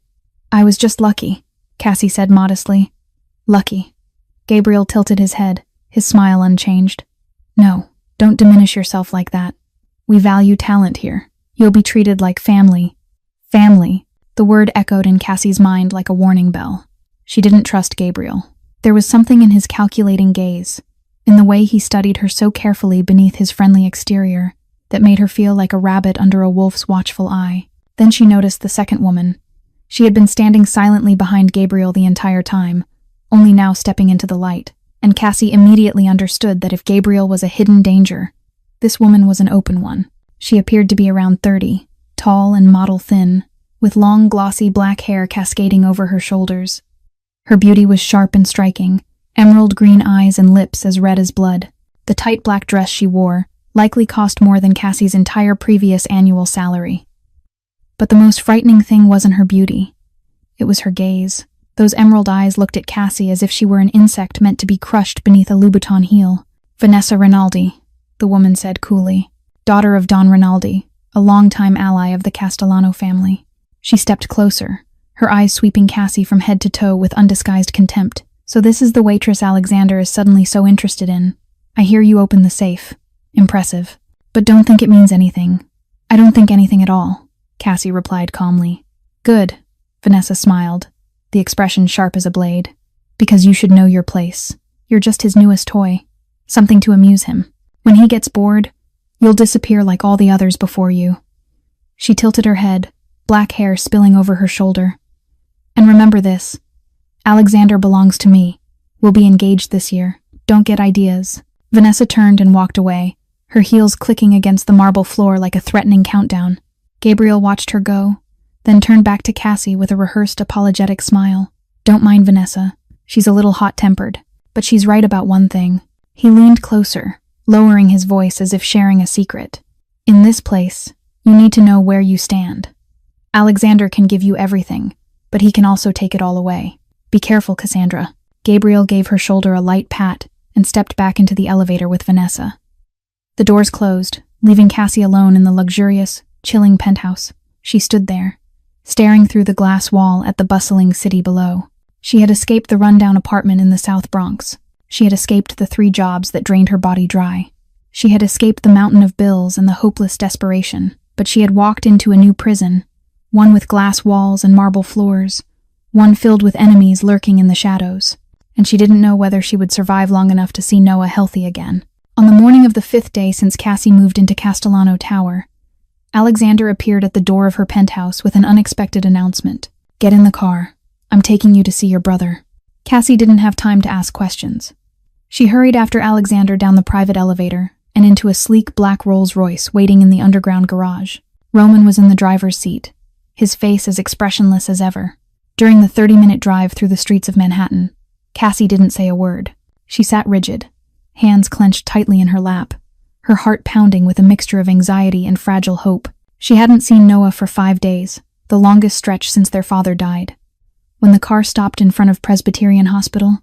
I was just lucky, Cassie said modestly. Lucky. Gabriel tilted his head, his smile unchanged. No, don't diminish yourself like that. We value talent here. You'll be treated like family. Family. The word echoed in Cassie's mind like a warning bell. She didn't trust Gabriel. There was something in his calculating gaze, in the way he studied her so carefully beneath his friendly exterior, that made her feel like a rabbit under a wolf's watchful eye. Then she noticed the second woman. She had been standing silently behind Gabriel the entire time, only now stepping into the light, and Cassie immediately understood that if Gabriel was a hidden danger, this woman was an open one. She appeared to be around 30, tall and model thin, with long glossy black hair cascading over her shoulders. Her beauty was sharp and striking, emerald green eyes and lips as red as blood. The tight black dress she wore likely cost more than Cassie's entire previous annual salary. But the most frightening thing wasn't her beauty. It was her gaze. Those emerald eyes looked at Cassie as if she were an insect meant to be crushed beneath a Louboutin heel. "Vanessa Rinaldi," the woman said coolly, "daughter of Don Rinaldi, a longtime ally of the Castellano family." She stepped closer, her eyes sweeping Cassie from head to toe with undisguised contempt. "So this is the waitress Alexander is suddenly so interested in. I hear you opened the safe. Impressive. But don't think it means anything." "I don't think anything at all," Cassie replied calmly. "Good," Vanessa smiled, the expression sharp as a blade. "Because you should know your place. You're just his newest toy. Something to amuse him. When he gets bored, you'll disappear like all the others before you." She tilted her head, black hair spilling over her shoulder. "And remember this. Alexander belongs to me. We'll be engaged this year. Don't get ideas." Vanessa turned and walked away, her heels clicking against the marble floor like a threatening countdown. Gabriel watched her go, then turned back to Cassie with a rehearsed apologetic smile. "Don't mind Vanessa. She's a little hot-tempered, but she's right about one thing." He leaned closer, lowering his voice as if sharing a secret. "In this place, you need to know where you stand. Alexander can give you everything, but he can also take it all away. Be careful, Cassandra." Gabriel gave her shoulder a light pat and stepped back into the elevator with Vanessa. The doors closed, leaving Cassie alone in the luxurious, chilling penthouse. She stood there, staring through the glass wall at the bustling city below. She had escaped the rundown apartment in the South Bronx. She had escaped the 3 jobs that drained her body dry. She had escaped the mountain of bills and the hopeless desperation, but she had walked into a new prison, one with glass walls and marble floors, one filled with enemies lurking in the shadows, and she didn't know whether she would survive long enough to see Noah healthy again. On the morning of the 5th day since Cassie moved into Castellano Tower, Alexander appeared at the door of her penthouse with an unexpected announcement. "Get in the car. I'm taking you to see your brother." Cassie didn't have time to ask questions. She hurried after Alexander down the private elevator and into a sleek black Rolls-Royce waiting in the underground garage. Roman was in the driver's seat, his face as expressionless as ever. During the 30-minute drive through the streets of Manhattan, Cassie didn't say a word. She sat rigid, hands clenched tightly in her lap, her heart pounding with a mixture of anxiety and fragile hope. She hadn't seen Noah for 5 days, the longest stretch since their father died. When the car stopped in front of Presbyterian Hospital,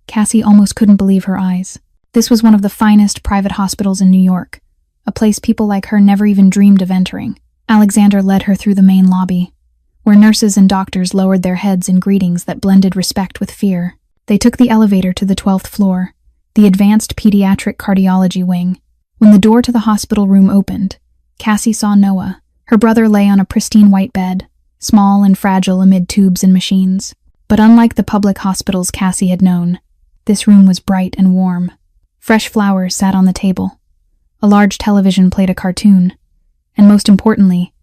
Cassie almost couldn't believe her eyes. This was one of the finest private hospitals in New York, a place people like her never even dreamed of entering. Alexander led her through the main lobby, where nurses and doctors lowered their heads in greetings that blended respect with fear. They took the elevator to the 12th floor, the advanced pediatric cardiology wing. When the door to the hospital room opened, Cassie saw Noah. Her brother lay on a pristine white bed, small and fragile amid tubes and machines. But unlike the public hospitals Cassie had known, this room was bright and warm. Fresh flowers sat on the table. A large television played a cartoon. And most importantly,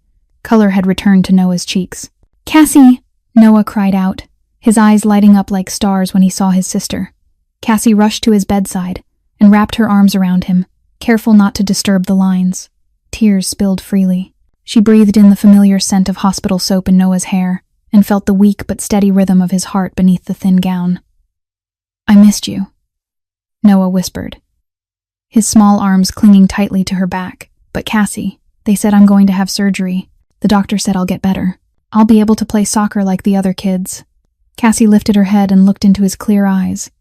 color had returned to Noah's cheeks. "Cassie!" Noah cried out, his eyes lighting up like stars when he saw his sister. Cassie rushed to his bedside and wrapped her arms around him, careful not to disturb the lines. Tears spilled freely. She breathed in the familiar scent of hospital soap in Noah's hair and felt the weak but steady rhythm of his heart beneath the thin gown. "I missed you," Noah whispered, his small arms clinging tightly to her back. "But Cassie, they said I'm going to have surgery. The doctor said I'll get better. I'll be able to play soccer like the other kids." Cassie lifted her head and looked into his clear eyes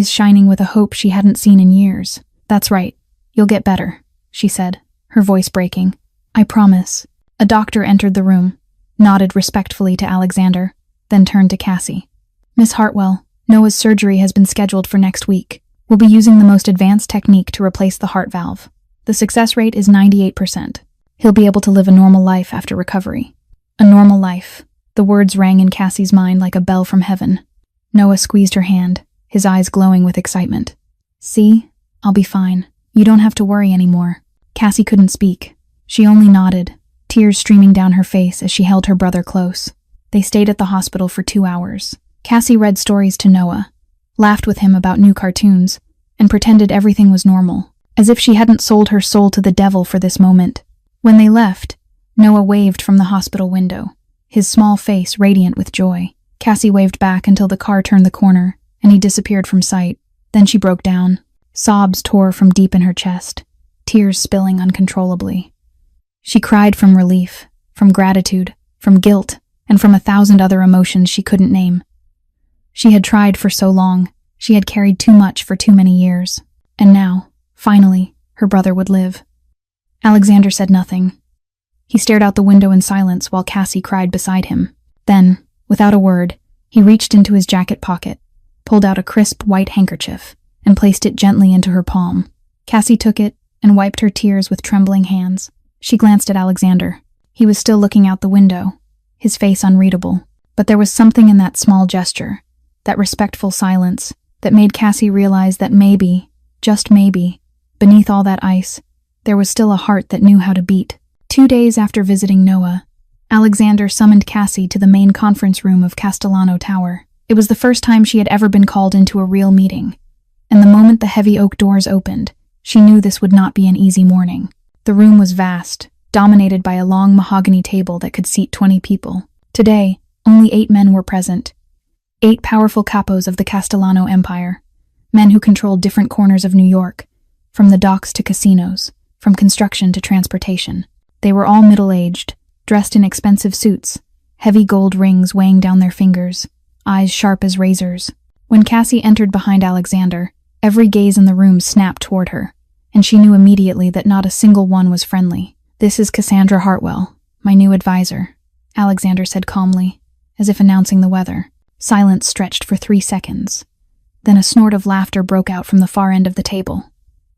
shining with a hope she hadn't seen in years. "That's right. You'll get better," she said, her voice breaking. "I promise." A doctor entered the room, nodded respectfully to Alexander, then turned to Cassie. "Miss Hartwell, Noah's surgery has been scheduled for next week. We'll be using the most advanced technique to replace the heart valve. The success rate is 98%. He'll be able to live a normal life after recovery." A normal life. The words rang in Cassie's mind like a bell from heaven. Noah squeezed her hand, his eyes glowing with excitement. "See? I'll be fine. You don't have to worry anymore." Cassie couldn't speak. She only nodded, tears streaming down her face as she held her brother close. They stayed at the hospital for 2 hours. Cassie read stories to Noah, laughed with him about new cartoons, and pretended everything was normal, as if she hadn't sold her soul to the devil for this moment. When they left, Noah waved from the hospital window, his small face radiant with joy. Cassie waved back until the car turned the corner, and he disappeared from sight. Then she broke down. Sobs tore from deep in her chest, tears spilling uncontrollably. She cried from relief, from gratitude, from guilt, and from 1,000 other emotions she couldn't name. She had tried for so long, she had carried too much for too many years, and now, finally, her brother would live. Alexander said nothing. He stared out the window in silence while Cassie cried beside him. Then, without a word, he reached into his jacket pocket, pulled out a crisp white handkerchief, and placed it gently into her palm. Cassie took it and wiped her tears with trembling hands. She glanced at Alexander. He was still looking out the window, his face unreadable, but there was something in that small gesture, that respectful silence, that made Cassie realize that maybe, just maybe, beneath all that ice, there was still a heart that knew how to beat. 2 days after visiting Noah, Alexander summoned Cassie to the main conference room of Castellano Tower. It was the first time she had ever been called into a real meeting, and the moment the heavy oak doors opened, she knew this would not be an easy morning. The room was vast, dominated by a long mahogany table that could seat 20 people. Today, only 8 men were present. 8 powerful capos of the Castellano Empire, men who controlled different corners of New York, from the docks to casinos, from construction to transportation. They were all middle-aged, dressed in expensive suits, heavy gold rings weighing down their fingers, eyes sharp as razors. When Cassie entered behind Alexander, every gaze in the room snapped toward her, and she knew immediately that not a single one was friendly. "This is Cassandra Hartwell, my new advisor," Alexander said calmly, as if announcing the weather. Silence stretched for 3 seconds. Then a snort of laughter broke out from the far end of the table.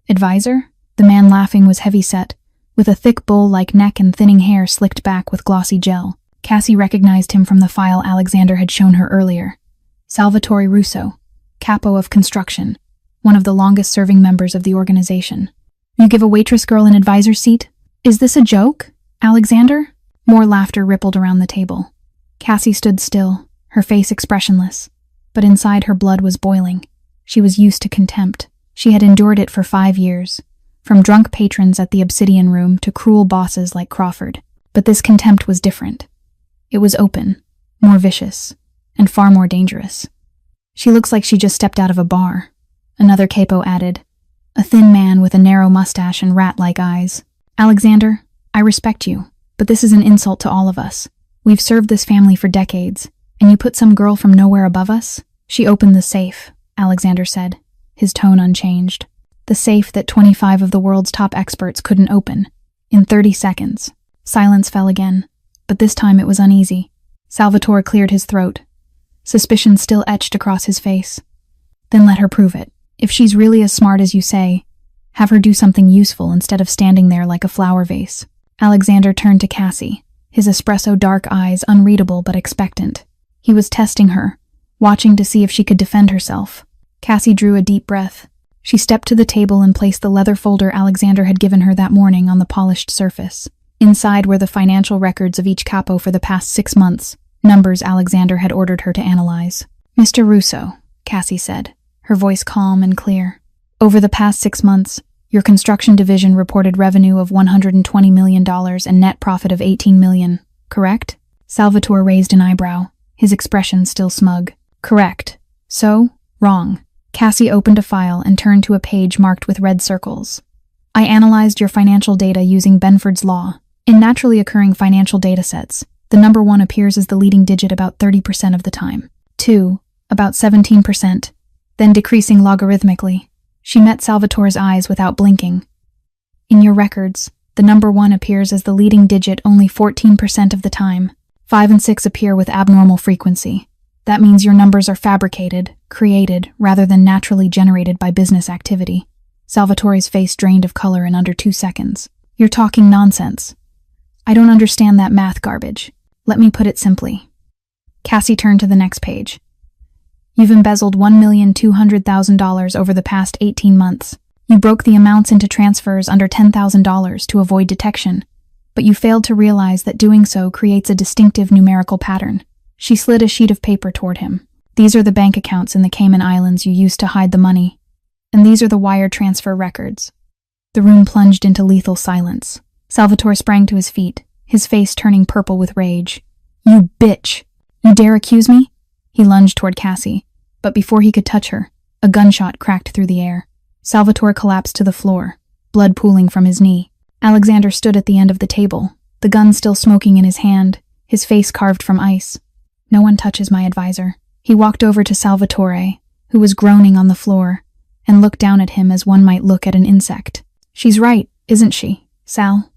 "Advisor?" The man laughing was heavy-set, with a thick bull-like neck and thinning hair slicked back with glossy gel. Cassie recognized him from the file Alexander had shown her earlier. Salvatore Russo, capo of construction, one of the longest-serving members of the organization. "You give a waitress girl an advisor's seat? Is this a joke, Alexander?" More laughter rippled around the table. Cassie stood still, her face expressionless, but inside her blood was boiling. She was used to contempt. She had endured it for 5 years, from drunk patrons at the Obsidian Room to cruel bosses like Crawford. But this contempt was different. It was open, more vicious, and far more dangerous. "She looks like she just stepped out of a bar," another capo added, a thin man with a narrow mustache and rat-like eyes. "Alexander, I respect you, but this is an insult to all of us. We've served this family for decades, and you put some girl from nowhere above us?" "She opened the safe," Alexander said, his tone unchanged. "The safe that 25 of the world's top experts couldn't open. In 30 seconds. Silence fell again, but this time it was uneasy. Salvatore cleared his throat. Suspicion still etched across his face. "Then let her prove it. If she's really as smart as you say, have her do something useful instead of standing there like a flower vase." Alexander turned to Cassie, his espresso dark eyes unreadable but expectant. He was testing her, watching to see if she could defend herself. Cassie drew a deep breath. She stepped to the table and placed the leather folder Alexander had given her that morning on the polished surface. Inside were the financial records of each capo for the past 6 months, numbers Alexander had ordered her to analyze. "Mr. Russo," Cassie said, her voice calm and clear. "Over the past 6 months, your construction division reported revenue of $120 million and net profit of $18 million, correct?" Salvatore raised an eyebrow, his expression still smug. "Correct. So, wrong." Cassie opened a file and turned to a page marked with red circles. "I analyzed your financial data using Benford's law. In naturally occurring financial datasets, the number 1 appears as the leading digit about 30% of the time, 2, about 17%, then decreasing logarithmically." She met Salvatore's eyes without blinking. "In your records, the number 1 appears as the leading digit only 14% of the time. 5 and 6 appear with abnormal frequency. That means your numbers are fabricated, created, rather than naturally generated by business activity." Salvatore's face drained of color in under 2 seconds. "You're talking nonsense. I don't understand that math garbage. Let me put it simply." Cassie turned to the next page. You've embezzled $1,200,000 over the past 18 months. You broke the amounts into transfers under $10,000 to avoid detection, but you failed to realize that doing so creates a distinctive numerical pattern. She slid a sheet of paper toward him. These are the bank accounts in the Cayman Islands you used to hide the money, and these are the wire transfer records. The room plunged into lethal silence. Salvatore sprang to his feet, his face turning purple with rage. You bitch! You dare accuse me? He lunged toward Cassie, but before he could touch her, a gunshot cracked through the air. Salvatore collapsed to the floor, blood pooling from his knee. Alexander stood at the end of the table, the gun still smoking in his hand, his face carved from ice. No one touches my advisor. He walked over to Salvatore, who was groaning on the floor, and looked down at him as one might look at an insect. She's right, isn't she, Sal?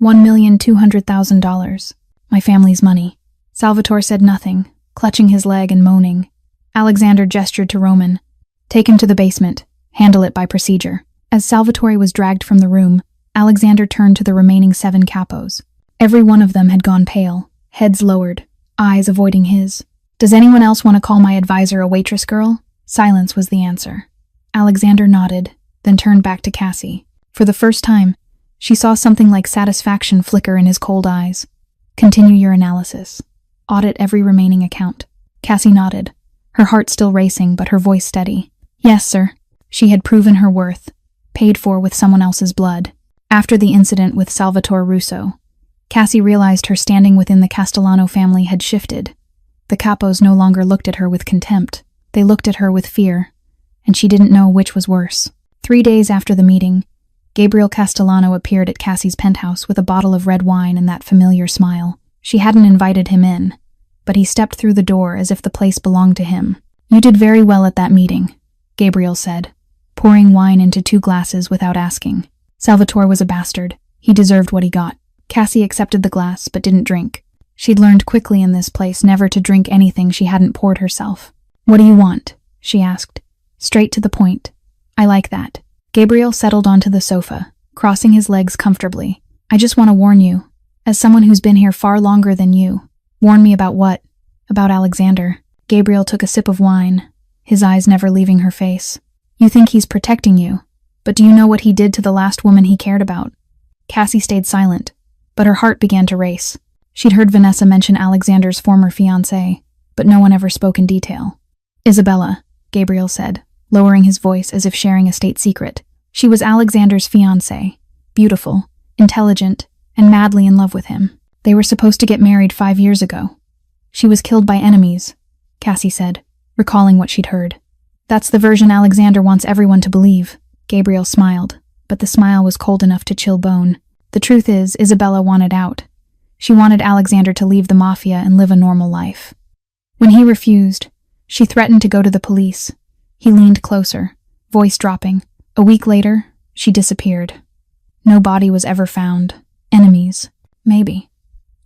$1,200,000. My family's money. Salvatore said nothing, clutching his leg and moaning. Alexander gestured to Roman. Take him to the basement. Handle it by procedure. As Salvatore was dragged from the room, Alexander turned to the remaining 7 capos. Every one of them had gone pale, heads lowered, eyes avoiding his. Does anyone else want to call my advisor a waitress girl? Silence was the answer. Alexander nodded, then turned back to Cassie. For the first time, she saw something like satisfaction flicker in his cold eyes. Continue your analysis. Audit every remaining account. Cassie nodded, her heart still racing but her voice steady. Yes, sir. She had proven her worth, paid for with someone else's blood. After the incident with Salvatore Russo, Cassie realized her standing within the Castellano family had shifted. The capos no longer looked at her with contempt. They looked at her with fear, and she didn't know which was worse. 3 days after the meeting, Gabriel Castellano appeared at Cassie's penthouse with a bottle of red wine and that familiar smile. She hadn't invited him in, but he stepped through the door as if the place belonged to him. You did very well at that meeting, Gabriel said, pouring wine into 2 glasses without asking. Salvatore was a bastard. He deserved what he got. Cassie accepted the glass, but didn't drink. She'd learned quickly in this place never to drink anything she hadn't poured herself. What do you want? She asked. Straight to the point. I like that. Gabriel settled onto the sofa, crossing his legs comfortably. I just want to warn you, as someone who's been here far longer than you. Warn me about what? About Alexander. Gabriel took a sip of wine, his eyes never leaving her face. You think he's protecting you, but do you know what he did to the last woman he cared about? Cassie stayed silent, but her heart began to race. She'd heard Vanessa mention Alexander's former fiancée, but no one ever spoke in detail. Isabella, Gabriel said, lowering his voice as if sharing a state secret. She was Alexander's fiancée, beautiful, intelligent, and madly in love with him. They were supposed to get married 5 years ago. She was killed by enemies, Cassie said, recalling what she'd heard. That's the version Alexander wants everyone to believe. Gabriel smiled, but the smile was cold enough to chill bone. The truth is, Isabella wanted out. She wanted Alexander to leave the mafia and live a normal life. When he refused, she threatened to go to the police. He leaned closer, voice dropping. A week later, she disappeared. No body was ever found. Enemies. Maybe.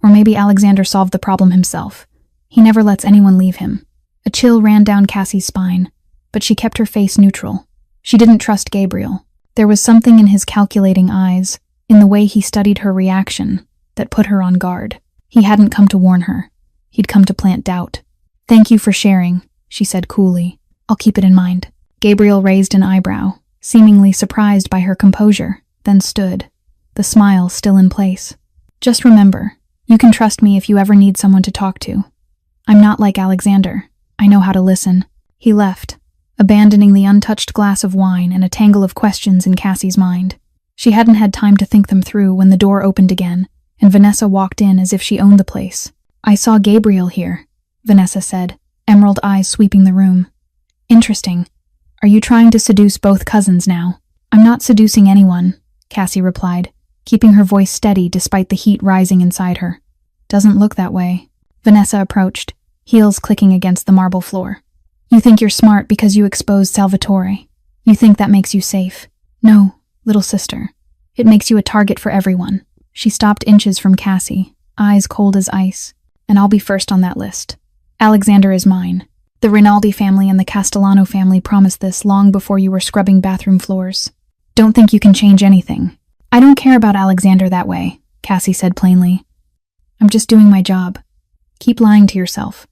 Or maybe Alexander solved the problem himself. He never lets anyone leave him. A chill ran down Cassie's spine, but she kept her face neutral. She didn't trust Gabriel. There was something in his calculating eyes, in the way he studied her reaction, that put her on guard. He hadn't come to warn her. He'd come to plant doubt. Thank you for sharing, she said coolly. I'll keep it in mind. Gabriel raised an eyebrow, seemingly surprised by her composure, then stood, the smile still in place. Just remember, you can trust me if you ever need someone to talk to. I'm not like Alexander. I know how to listen. He left, abandoning the untouched glass of wine and a tangle of questions in Cassie's mind. She hadn't had time to think them through when the door opened again, and Vanessa walked in as if she owned the place. I saw Gabriel here, Vanessa said, emerald eyes sweeping the room. Interesting. Are you trying to seduce both cousins now? I'm not seducing anyone, Cassie replied, keeping her voice steady despite the heat rising inside her. Doesn't look that way. Vanessa approached, heels clicking against the marble floor. You think you're smart because you exposed Salvatore. You think that makes you safe. No, little sister. It makes you a target for everyone. She stopped inches from Cassie, eyes cold as ice, and I'll be first on that list. Alexander is mine. The Rinaldi family and the Castellano family promised this long before you were scrubbing bathroom floors. Don't think you can change anything. I don't care about Alexander that way, Cassie said plainly. I'm just doing my job. Keep lying to yourself.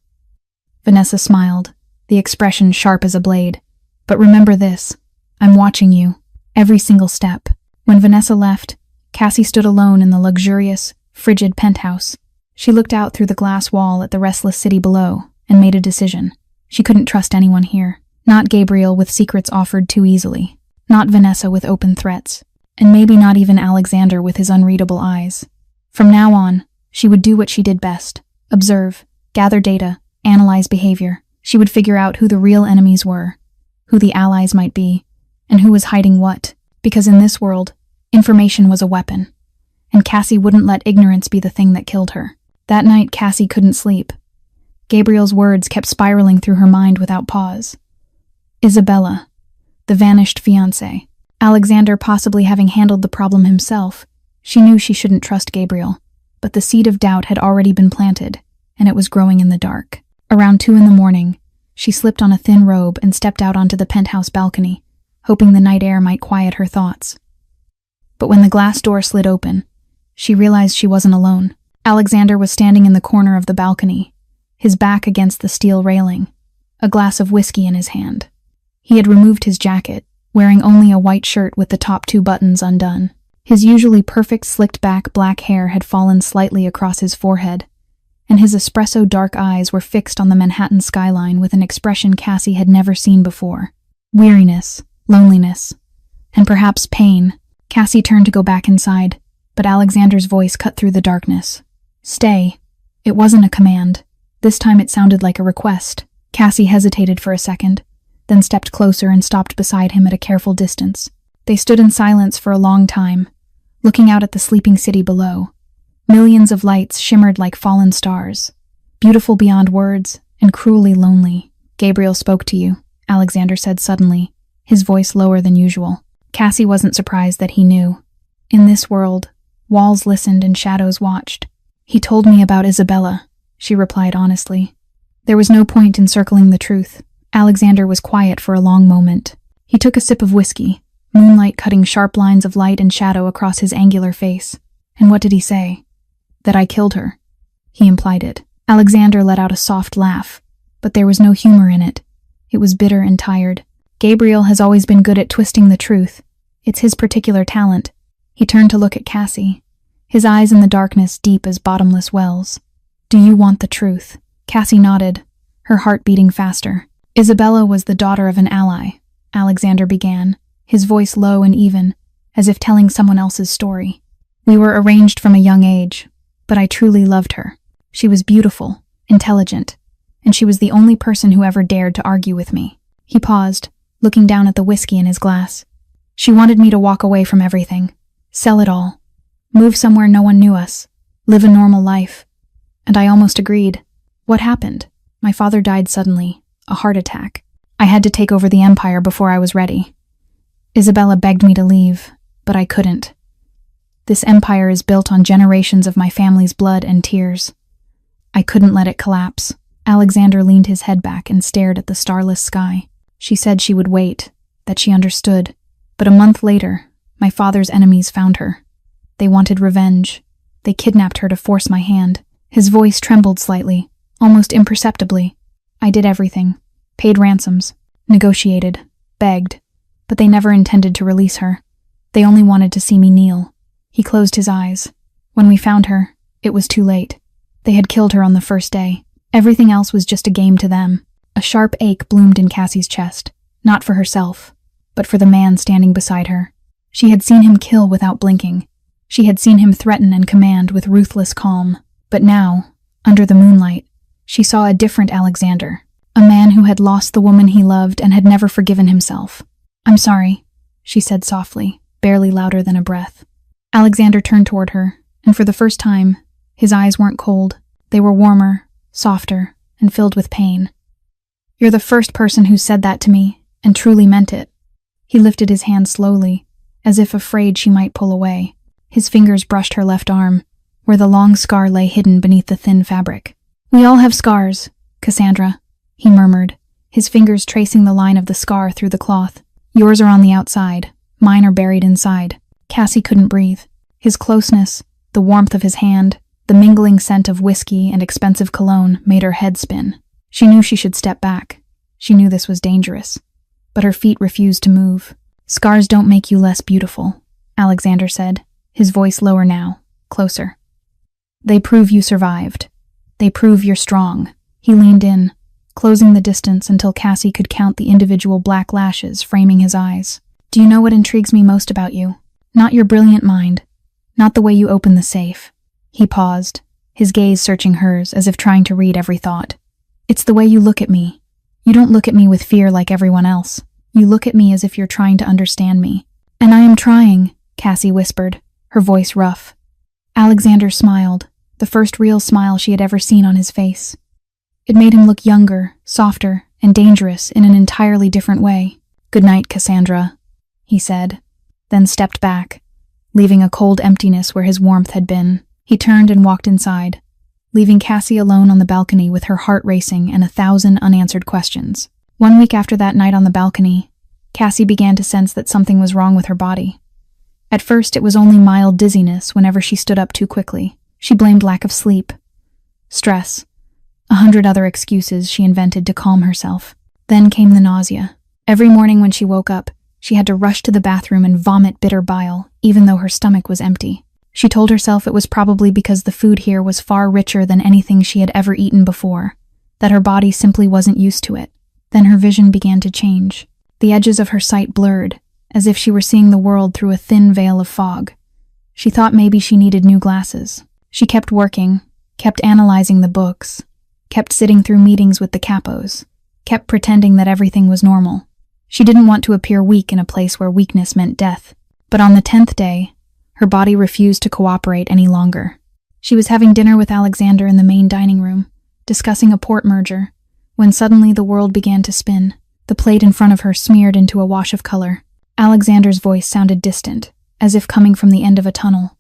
Vanessa smiled, the expression sharp as a blade. "But remember this, I'm watching you, every single step." When Vanessa left, Cassie stood alone in the luxurious, frigid penthouse. She looked out through the glass wall at the restless city below and made a decision. She couldn't trust anyone here. Not Gabriel with secrets offered too easily. Not Vanessa with open threats. And maybe not even Alexander with his unreadable eyes. From now on, she would do what she did best. Observe, gather data, analyze behavior. She would figure out who the real enemies were, who the allies might be, and who was hiding what. Because in this world, information was a weapon. And Cassie wouldn't let ignorance be the thing that killed her. That night, Cassie couldn't sleep. Gabriel's words kept spiraling through her mind without pause. Isabella, the vanished fiancé. Alexander possibly having handled the problem himself. She knew she shouldn't trust Gabriel, but the seed of doubt had already been planted, and it was growing in the dark. Around 2 a.m, she slipped on a thin robe and stepped out onto the penthouse balcony, hoping the night air might quiet her thoughts. But when the glass door slid open, she realized she wasn't alone. Alexander was standing in the corner of the balcony, his back against the steel railing, a glass of whiskey in his hand. He had removed his jacket, wearing only a white shirt with the top 2 buttons undone. His usually perfect slicked-back black hair had fallen slightly across his forehead, and his espresso dark eyes were fixed on the Manhattan skyline with an expression Cassie had never seen before. Weariness, loneliness, and perhaps pain. Cassie turned to go back inside, but Alexander's voice cut through the darkness. "Stay." It wasn't a command. This time it sounded like a request. Cassie hesitated for a second, then stepped closer and stopped beside him at a careful distance. They stood in silence for a long time, looking out at the sleeping city below. Millions of lights shimmered like fallen stars, beautiful beyond words and cruelly lonely. "Gabriel spoke to you," Alexander said suddenly, his voice lower than usual. Cassie wasn't surprised that he knew. In this world, walls listened and shadows watched. "He told me about Isabella," she replied honestly. There was no point in circling the truth. Alexander was quiet for a long moment. He took a sip of whiskey, moonlight cutting sharp lines of light and shadow across his angular face. "And what did he say?" "That I killed her." He implied it. Alexander let out a soft laugh, but there was no humor in it. It was bitter and tired. Gabriel has always been good at twisting the truth. It's his particular talent. He turned to look at Cassie, his eyes in the darkness deep as bottomless wells. "Do you want the truth?" Cassie nodded, her heart beating faster. "Isabella was the daughter of an ally," Alexander began, his voice low and even, as if telling someone else's story. "We were arranged from a young age, but I truly loved her. She was beautiful, intelligent, and she was the only person who ever dared to argue with me." He paused, looking down at the whiskey in his glass. "She wanted me to walk away from everything, sell it all, move somewhere no one knew us, live a normal life. And I almost agreed. What happened? My father died suddenly, a heart attack. I had to take over the empire before I was ready. Isabella begged me to leave, but I couldn't. This empire is built on generations of my family's blood and tears. I couldn't let it collapse." Alexander leaned his head back and stared at the starless sky. "She said she would wait, that she understood. But a month later, my father's enemies found her. They wanted revenge. They kidnapped her to force my hand." His voice trembled slightly, almost imperceptibly. "I did everything. Paid ransoms, negotiated, begged, but they never intended to release her. They only wanted to see me kneel." He closed his eyes. "When we found her, it was too late. They had killed her on the first day. Everything else was just a game to them." A sharp ache bloomed in Cassie's chest, not for herself, but for the man standing beside her. She had seen him kill without blinking. She had seen him threaten and command with ruthless calm. But now, under the moonlight, she saw a different Alexander, a man who had lost the woman he loved and had never forgiven himself. "I'm sorry," she said softly, barely louder than a breath. Alexander turned toward her, and for the first time, his eyes weren't cold. They were warmer, softer, and filled with pain. "You're the first person who said that to me, and truly meant it." He lifted his hand slowly, as if afraid she might pull away. His fingers brushed her left arm, where the long scar lay hidden beneath the thin fabric. "We all have scars, Cassandra," he murmured, his fingers tracing the line of the scar through the cloth. "Yours are on the outside, mine are buried inside." Cassie couldn't breathe. His closeness, the warmth of his hand, the mingling scent of whiskey and expensive cologne made her head spin. She knew she should step back, She knew this was dangerous, but her feet refused to move. "Scars don't make you less beautiful," Alexander said, his voice lower now, closer. "They prove you survived. They prove you're strong." He leaned in, closing the distance until Cassie could count the individual black lashes framing his eyes. "Do you know what intrigues me most about you? Not your brilliant mind, not the way you open the safe." He paused, his gaze searching hers as if trying to read every thought. "It's the way you look at me. You don't look at me with fear like everyone else. You look at me as if you're trying to understand me." "And I am trying," Cassie whispered, her voice rough. Alexander smiled, the first real smile she had ever seen on his face. It made him look younger, softer, and dangerous in an entirely different way. "Good night, Cassandra," he said, then stepped back, leaving a cold emptiness where his warmth had been. He turned and walked inside, leaving Cassie alone on the balcony with her heart racing and 1,000 unanswered questions. 1 week after that night on the balcony, Cassie began to sense that something was wrong with her body. At first, it was only mild dizziness whenever she stood up too quickly. She blamed lack of sleep, stress, 100 other excuses she invented to calm herself. Then came the nausea. Every morning when she woke up, she had to rush to the bathroom and vomit bitter bile, even though her stomach was empty. She told herself it was probably because the food here was far richer than anything she had ever eaten before, that her body simply wasn't used to it. Then her vision began to change. The edges of her sight blurred, as if she were seeing the world through a thin veil of fog. She thought maybe she needed new glasses. She kept working, kept analyzing the books, kept sitting through meetings with the capos, kept pretending that everything was normal. She didn't want to appear weak in a place where weakness meant death. But on the 10th day, her body refused to cooperate any longer. She was having dinner with Alexander in the main dining room, discussing a port merger, when suddenly the world began to spin. The plate in front of her smeared into a wash of color. Alexander's voice sounded distant, as if coming from the end of a tunnel.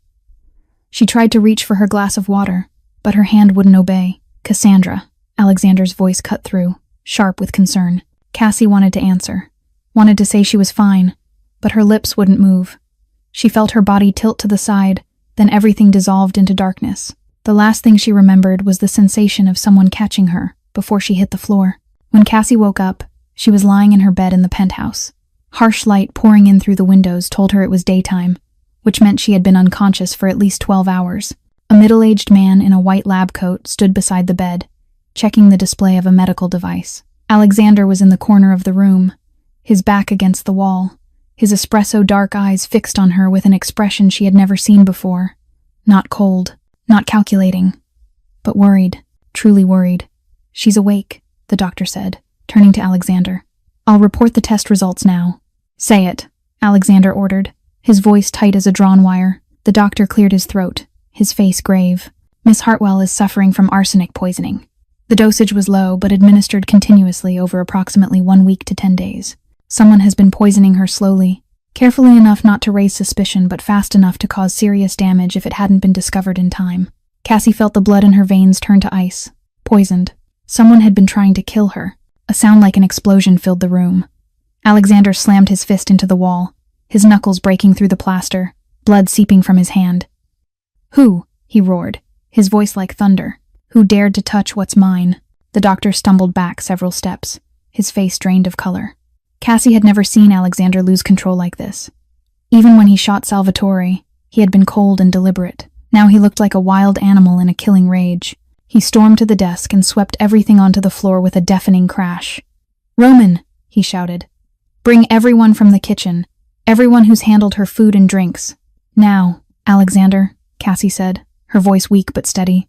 She tried to reach for her glass of water, but her hand wouldn't obey. "Cassandra," Alexander's voice cut through, sharp with concern. Cassie wanted to answer, wanted to say she was fine, but her lips wouldn't move. She felt her body tilt to the side, then everything dissolved into darkness. The last thing she remembered was the sensation of someone catching her before she hit the floor. When Cassie woke up, she was lying in her bed in the penthouse. Harsh light pouring in through the windows told her it was daytime, which meant she had been unconscious for at least 12 hours. A middle-aged man in a white lab coat stood beside the bed, checking the display of a medical device. Alexander was in the corner of the room, his back against the wall, his espresso dark eyes fixed on her with an expression she had never seen before. Not cold, not calculating, but worried, truly worried. "She's awake," the doctor said, turning to Alexander. "I'll report the test results now." "Say it," Alexander ordered, his voice tight as a drawn wire. The doctor cleared his throat, his face grave. "Miss Hartwell is suffering from arsenic poisoning. The dosage was low, but administered continuously over approximately 1 week to 10 days. Someone has been poisoning her slowly, carefully enough not to raise suspicion, but fast enough to cause serious damage if it hadn't been discovered in time." Cassie felt the blood in her veins turn to ice. Poisoned. Someone had been trying to kill her. A sound like an explosion filled the room. Alexander slammed his fist into the wall, his knuckles breaking through the plaster, blood seeping from his hand. "Who?" he roared, his voice like thunder. "Who dared to touch what's mine?" The doctor stumbled back several steps, his face drained of color. Cassie had never seen Alexander lose control like this. Even when he shot Salvatore, he had been cold and deliberate. Now he looked like a wild animal in a killing rage. He stormed to the desk and swept everything onto the floor with a deafening crash. "Roman," he shouted. "Bring everyone from the kitchen, everyone who's handled her food and drinks. Now." "Alexander," Cassie said, her voice weak but steady.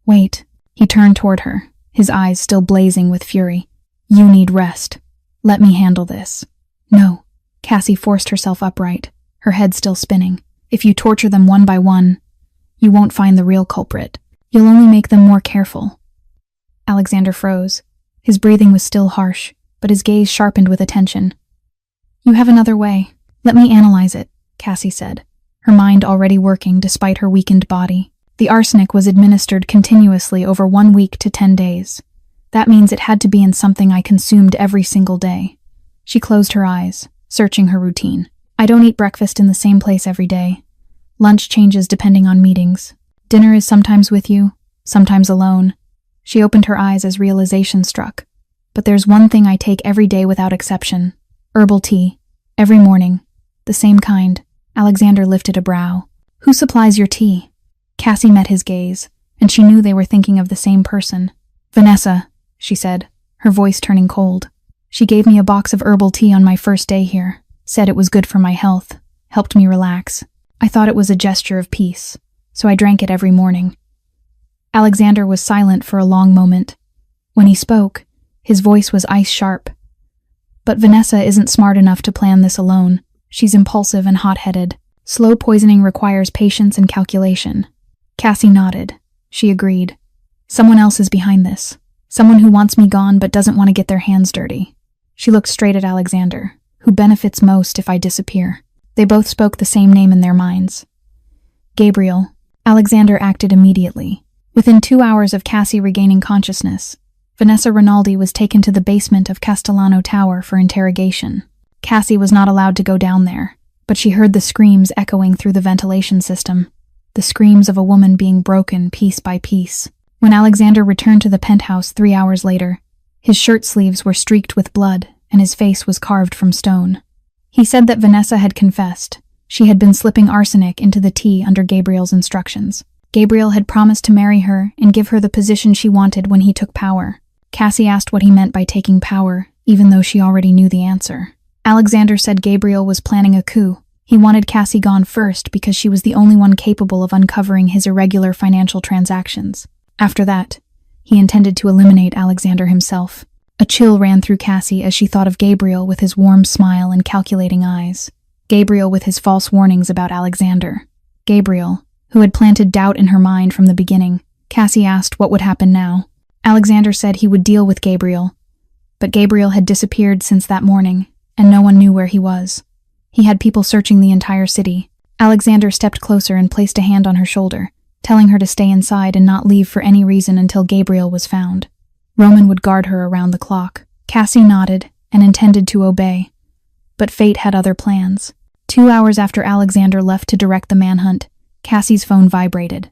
"Wait." He turned toward her, his eyes still blazing with fury. "You need rest. Let me handle this." "No." Cassie forced herself upright, her head still spinning. "If you torture them one by one, you won't find the real culprit. You'll only make them more careful." Alexander froze. His breathing was still harsh, but his gaze sharpened with attention. "You have another way. Let me analyze it," Cassie said, her mind already working despite her weakened body. "The arsenic was administered continuously over 1 week to 10 days. That means it had to be in something I consumed every single day." She closed her eyes, searching her routine. "I don't eat breakfast in the same place every day. Lunch changes depending on meetings. Dinner is sometimes with you, sometimes alone." She opened her eyes as realization struck. But there's one thing I take every day without exception. Herbal tea. Every morning. The same kind. Alexander lifted a brow. Who supplies your tea? Cassie met his gaze, and she knew they were thinking of the same person. Vanessa, she said, her voice turning cold. She gave me a box of herbal tea on my first day here. Said it was good for my health. Helped me relax. I thought it was a gesture of peace, so I drank it every morning. Alexander was silent for a long moment. When he spoke, his voice was ice-sharp. But Vanessa isn't smart enough to plan this alone. She's impulsive and hot-headed. Slow poisoning requires patience and calculation. Cassie nodded. She agreed. Someone else is behind this. Someone who wants me gone but doesn't want to get their hands dirty. She looked straight at Alexander. Who benefits most if I disappear? They both spoke the same name in their minds. Gabriel. Alexander acted immediately. Within 2 hours of Cassie regaining consciousness, Vanessa Rinaldi was taken to the basement of Castellano Tower for interrogation. Cassie was not allowed to go down there, but she heard the screams echoing through the ventilation system, the screams of a woman being broken piece by piece. When Alexander returned to the penthouse 3 hours later, his shirt sleeves were streaked with blood and his face was carved from stone. He said that Vanessa had confessed. She had been slipping arsenic into the tea under Gabriel's instructions. Gabriel had promised to marry her and give her the position she wanted when he took power. Cassie asked what he meant by taking power, even though she already knew the answer. Alexander said Gabriel was planning a coup. He wanted Cassie gone first because she was the only one capable of uncovering his irregular financial transactions. After that, he intended to eliminate Alexander himself. A chill ran through Cassie as she thought of Gabriel with his warm smile and calculating eyes. Gabriel with his false warnings about Alexander. Gabriel, who had planted doubt in her mind from the beginning. Cassie asked what would happen now. Alexander said he would deal with Gabriel, but Gabriel had disappeared since that morning, and no one knew where he was. He had people searching the entire city. Alexander stepped closer and placed a hand on her shoulder, telling her to stay inside and not leave for any reason until Gabriel was found. Roman would guard her around the clock. Cassie nodded and intended to obey, but fate had other plans. 2 hours after Alexander left to direct the manhunt, Cassie's phone vibrated.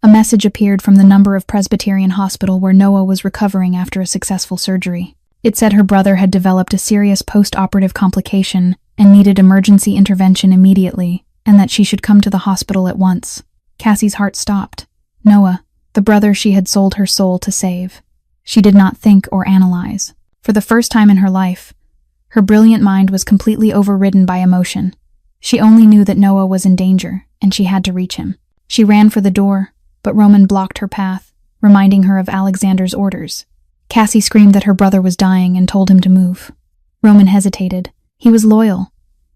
A message appeared from the number of Presbyterian Hospital where Noah was recovering after a successful surgery. It said her brother had developed a serious post-operative complication and needed emergency intervention immediately, and that she should come to the hospital at once. Cassie's heart stopped. Noah, the brother she had sold her soul to save. She did not think or analyze. For the first time in her life, her brilliant mind was completely overridden by emotion. She only knew that Noah was in danger, and she had to reach him. She ran for the door, but Roman blocked her path, reminding her of Alexander's orders. Cassie screamed that her brother was dying and told him to move. Roman hesitated. He was loyal,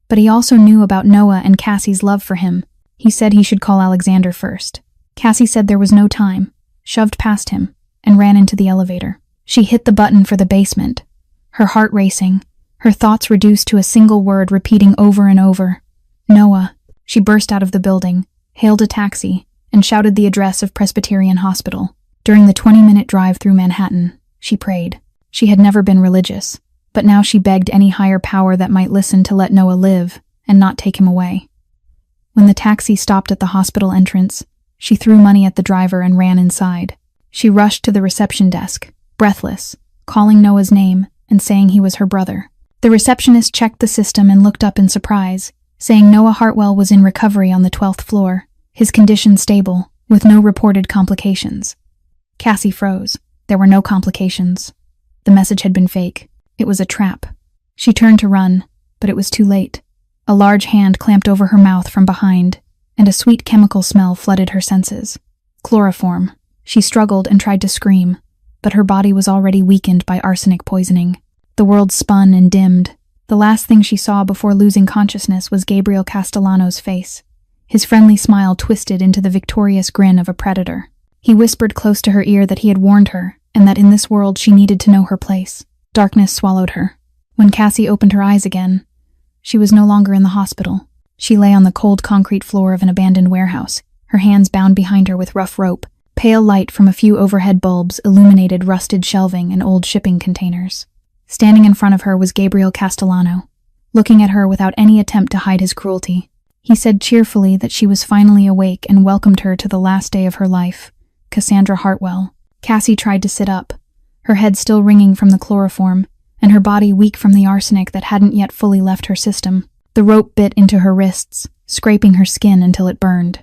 but he also knew about Noah and Cassie's love for him. He said he should call Alexander first. Cassie said there was no time, shoved past him, and ran into the elevator. She hit the button for the basement, her heart racing, her thoughts reduced to a single word repeating over and over. Noah. She burst out of the building, hailed a taxi, and shouted the address of Presbyterian Hospital. During the 20-minute drive through Manhattan, she prayed. She had never been religious, but now she begged any higher power that might listen to let Noah live and not take him away. When the taxi stopped at the hospital entrance, she threw money at the driver and ran inside. She rushed to the reception desk, breathless, calling Noah's name and saying he was her brother. The receptionist checked the system and looked up in surprise, saying Noah Hartwell was in recovery on the 12th floor, his condition stable, with no reported complications. Cassie froze. There were no complications. The message had been fake. It was a trap. She turned to run, but it was too late. A large hand clamped over her mouth from behind, and a sweet chemical smell flooded her senses. Chloroform. She struggled and tried to scream, but her body was already weakened by arsenic poisoning. The world spun and dimmed. The last thing she saw before losing consciousness was Gabriel Castellano's face. His friendly smile twisted into the victorious grin of a predator. He whispered close to her ear that he had warned her, and that in this world she needed to know her place. Darkness swallowed her. When Cassie opened her eyes again, she was no longer in the hospital. She lay on the cold concrete floor of an abandoned warehouse, her hands bound behind her with rough rope. Pale light from a few overhead bulbs illuminated rusted shelving and old shipping containers. Standing in front of her was Gabriel Castellano, looking at her without any attempt to hide his cruelty. He said cheerfully that she was finally awake and welcomed her to the last day of her life, Cassandra Hartwell. Cassie tried to sit up, her head still ringing from the chloroform, and her body weak from the arsenic that hadn't yet fully left her system. The rope bit into her wrists, scraping her skin until it burned.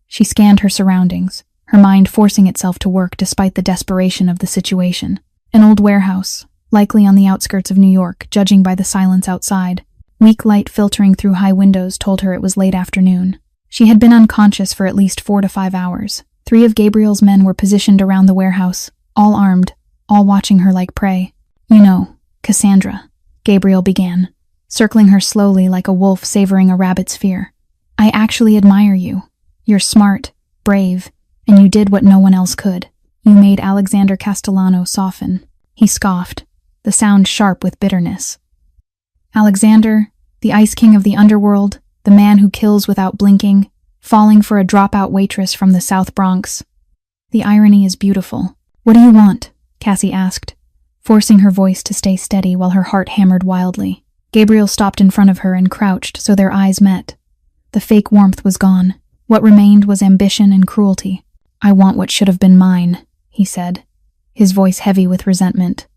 She scanned her surroundings, her mind forcing itself to work despite the desperation of the situation. An old warehouse, likely on the outskirts of New York, judging by the silence outside. Weak light filtering through high windows told her it was late afternoon. She had been unconscious for at least 4 to 5 hours. 3 of Gabriel's men were positioned around the warehouse, all armed, all watching her like prey. "You know, Cassandra," Gabriel began, circling her slowly like a wolf savoring a rabbit's fear. "I actually admire you. You're smart, brave, and you did what no one else could. You made Alexander Castellano soften." He scoffed, the sound sharp with bitterness. "Alexander, the Ice King of the underworld, the man who kills without blinking, falling for a dropout waitress from the South Bronx. The irony is beautiful." "What do you want?" Cassie asked, forcing her voice to stay steady while her heart hammered wildly. Gabriel stopped in front of her and crouched so their eyes met. The fake warmth was gone. What remained was ambition and cruelty. "I want what should have been mine," he said, his voice heavy with resentment.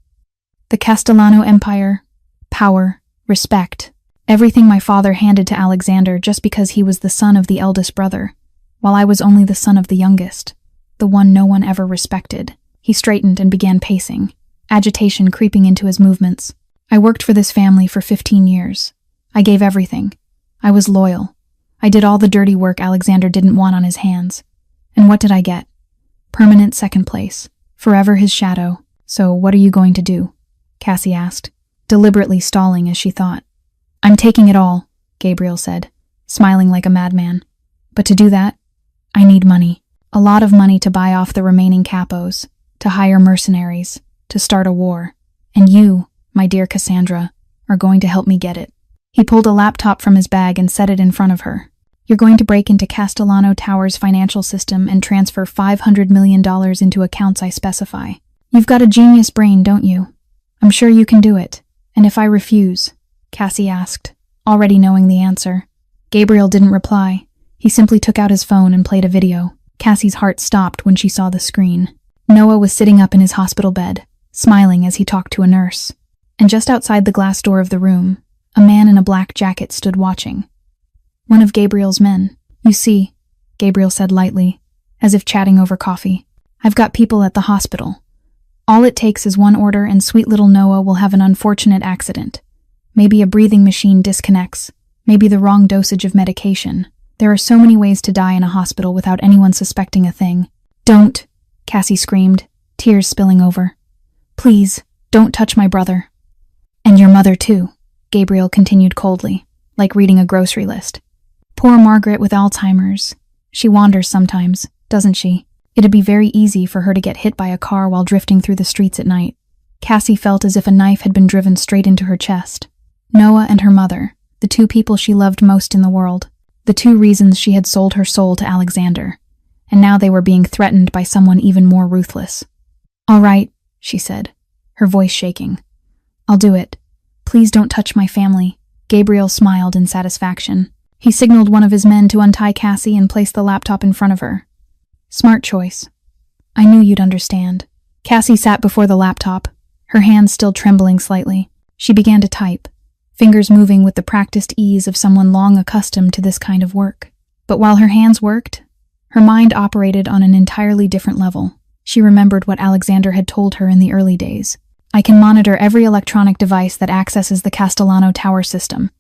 "The Castellano Empire, power, respect, everything my father handed to Alexander just because he was the son of the eldest brother, while I was only the son of the youngest, the one no one ever respected." He straightened and began pacing, agitation creeping into his movements. "I worked for this family for 15 years. I gave everything. I was loyal. I did all the dirty work Alexander didn't want on his hands. And what did I get? Permanent second place. Forever his shadow. So what are you going to do?" Cassie asked, deliberately stalling as she thought. "I'm taking it all," Gabriel said, smiling like a madman. "But to do that, I need money. A lot of money to buy off the remaining capos, to hire mercenaries, to start a war. And you, my dear Cassandra, are going to help me get it." He pulled a laptop from his bag and set it in front of her. "You're going to break into Castellano Tower's financial system and transfer $500 million into accounts I specify. You've got a genius brain, don't you? I'm sure you can do it. And if I refuse?" Cassie asked, already knowing the answer. Gabriel didn't reply. He simply took out his phone and played a video. Cassie's heart stopped when she saw the screen. Noah was sitting up in his hospital bed, smiling as he talked to a nurse. And just outside the glass door of the room, a man in a black jacket stood watching. One of Gabriel's men. "You see," Gabriel said lightly, as if chatting over coffee, "I've got people at the hospital. All it takes is one order and sweet little Noah will have an unfortunate accident. Maybe a breathing machine disconnects, maybe the wrong dosage of medication. There are so many ways to die in a hospital without anyone suspecting a thing." "Don't," Cassie screamed, tears spilling over. "Please, don't touch my brother." "And your mother too," Gabriel continued coldly, like reading a grocery list. "Poor Margaret with Alzheimer's. She wanders sometimes, doesn't she? It'd be very easy for her to get hit by a car while drifting through the streets at night." Cassie felt as if a knife had been driven straight into her chest. Noah and her mother, the 2 people she loved most in the world, the 2 reasons she had sold her soul to Alexander, and now they were being threatened by someone even more ruthless. "All right," she said, her voice shaking. "I'll do it. Please don't touch my family." Gabriel smiled in satisfaction. He signaled one of his men to untie Cassie and place the laptop in front of her. "Smart choice. I knew you'd understand." Cassie sat before the laptop, her hands still trembling slightly. She began to type, fingers moving with the practiced ease of someone long accustomed to this kind of work. But while her hands worked, her mind operated on an entirely different level. She remembered what Alexander had told her in the early days. "I can monitor every electronic device that accesses the Castellano Tower system.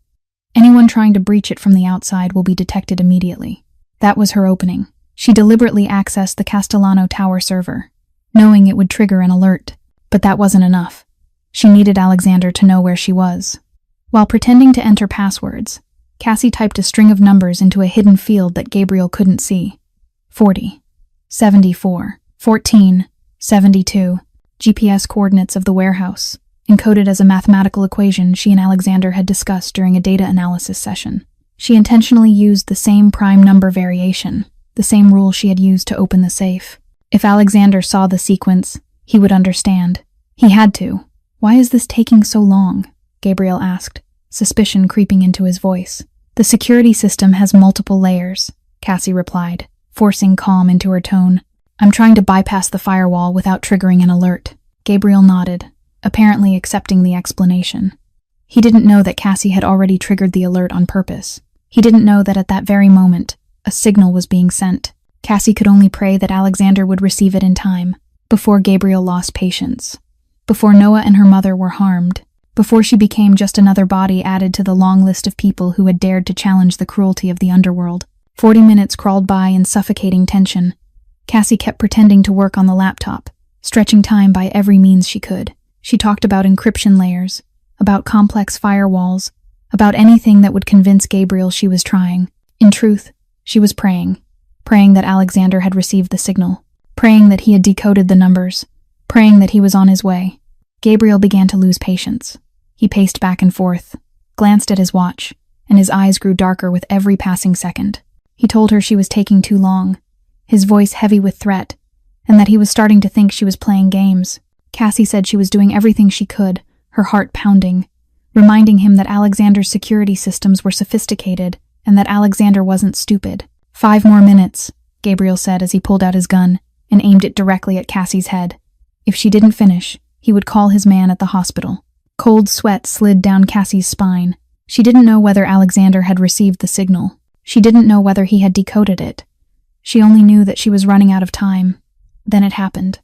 Anyone trying to breach it from the outside will be detected immediately." That was her opening. She deliberately accessed the Castellano Tower server, knowing it would trigger an alert. But that wasn't enough. She needed Alexander to know where she was. While pretending to enter passwords, Cassie typed a string of numbers into a hidden field that Gabriel couldn't see. 40, 74, 14, 72, GPS coordinates of the warehouse, encoded as a mathematical equation she and Alexander had discussed during a data analysis session. She intentionally used the same prime number variation, the same rule she had used to open the safe. If Alexander saw the sequence, he would understand. He had to. "Why is this taking so long?" Gabriel asked, suspicion creeping into his voice. "The security system has multiple layers," Cassie replied, forcing calm into her tone. "I'm trying to bypass the firewall without triggering an alert." Gabriel nodded, apparently accepting the explanation. He didn't know that Cassie had already triggered the alert on purpose. He didn't know that at that very moment, a signal was being sent. Cassie could only pray that Alexander would receive it in time, before Gabriel lost patience, before Noah and her mother were harmed, before she became just another body added to the long list of people who had dared to challenge the cruelty of the underworld. 40 minutes crawled by in suffocating tension. Cassie kept pretending to work on the laptop, stretching time by every means she could. She talked about encryption layers, about complex firewalls, about anything that would convince Gabriel she was trying. In truth, she was praying that Alexander had received the signal, praying that he had decoded the numbers, praying that he was on his way. Gabriel began to lose patience. He paced back and forth, glanced at his watch, and his eyes grew darker with every passing second. He told her she was taking too long, his voice heavy with threat, and that he was starting to think she was playing games. Cassie said she was doing everything she could, her heart pounding, reminding him that Alexander's security systems were sophisticated and that Alexander wasn't stupid. 5 more minutes, Gabriel said as he pulled out his gun and aimed it directly at Cassie's head. If she didn't finish, he would call his man at the hospital. Cold sweat slid down Cassie's spine. She didn't know whether Alexander had received the signal. She didn't know whether he had decoded it. She only knew that she was running out of time. Then it happened.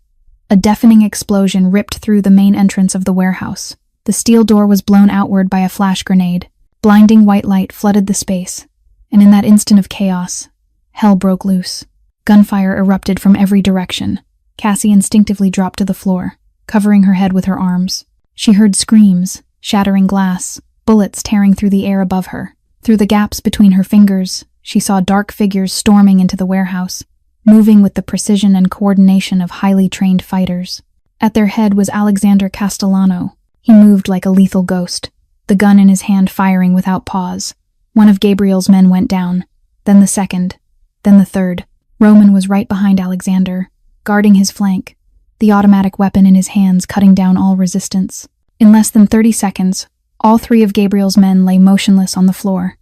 A deafening explosion ripped through the main entrance of the warehouse. The steel door was blown outward by a flash grenade. Blinding white light flooded the space, and in that instant of chaos, hell broke loose. Gunfire erupted from every direction. Cassie instinctively dropped to the floor, covering her head with her arms. She heard screams, shattering glass, bullets tearing through the air above her. Through the gaps between her fingers, she saw dark figures storming into the warehouse, moving with the precision and coordination of highly trained fighters. At their head was Alexander Castellano. He moved like a lethal ghost, the gun in his hand firing without pause. One of Gabriel's men went down, then the second, then the third. Roman was right behind Alexander, guarding his flank, the automatic weapon in his hands cutting down all resistance. In less than 30 seconds, all 3 of Gabriel's men lay motionless on the floor,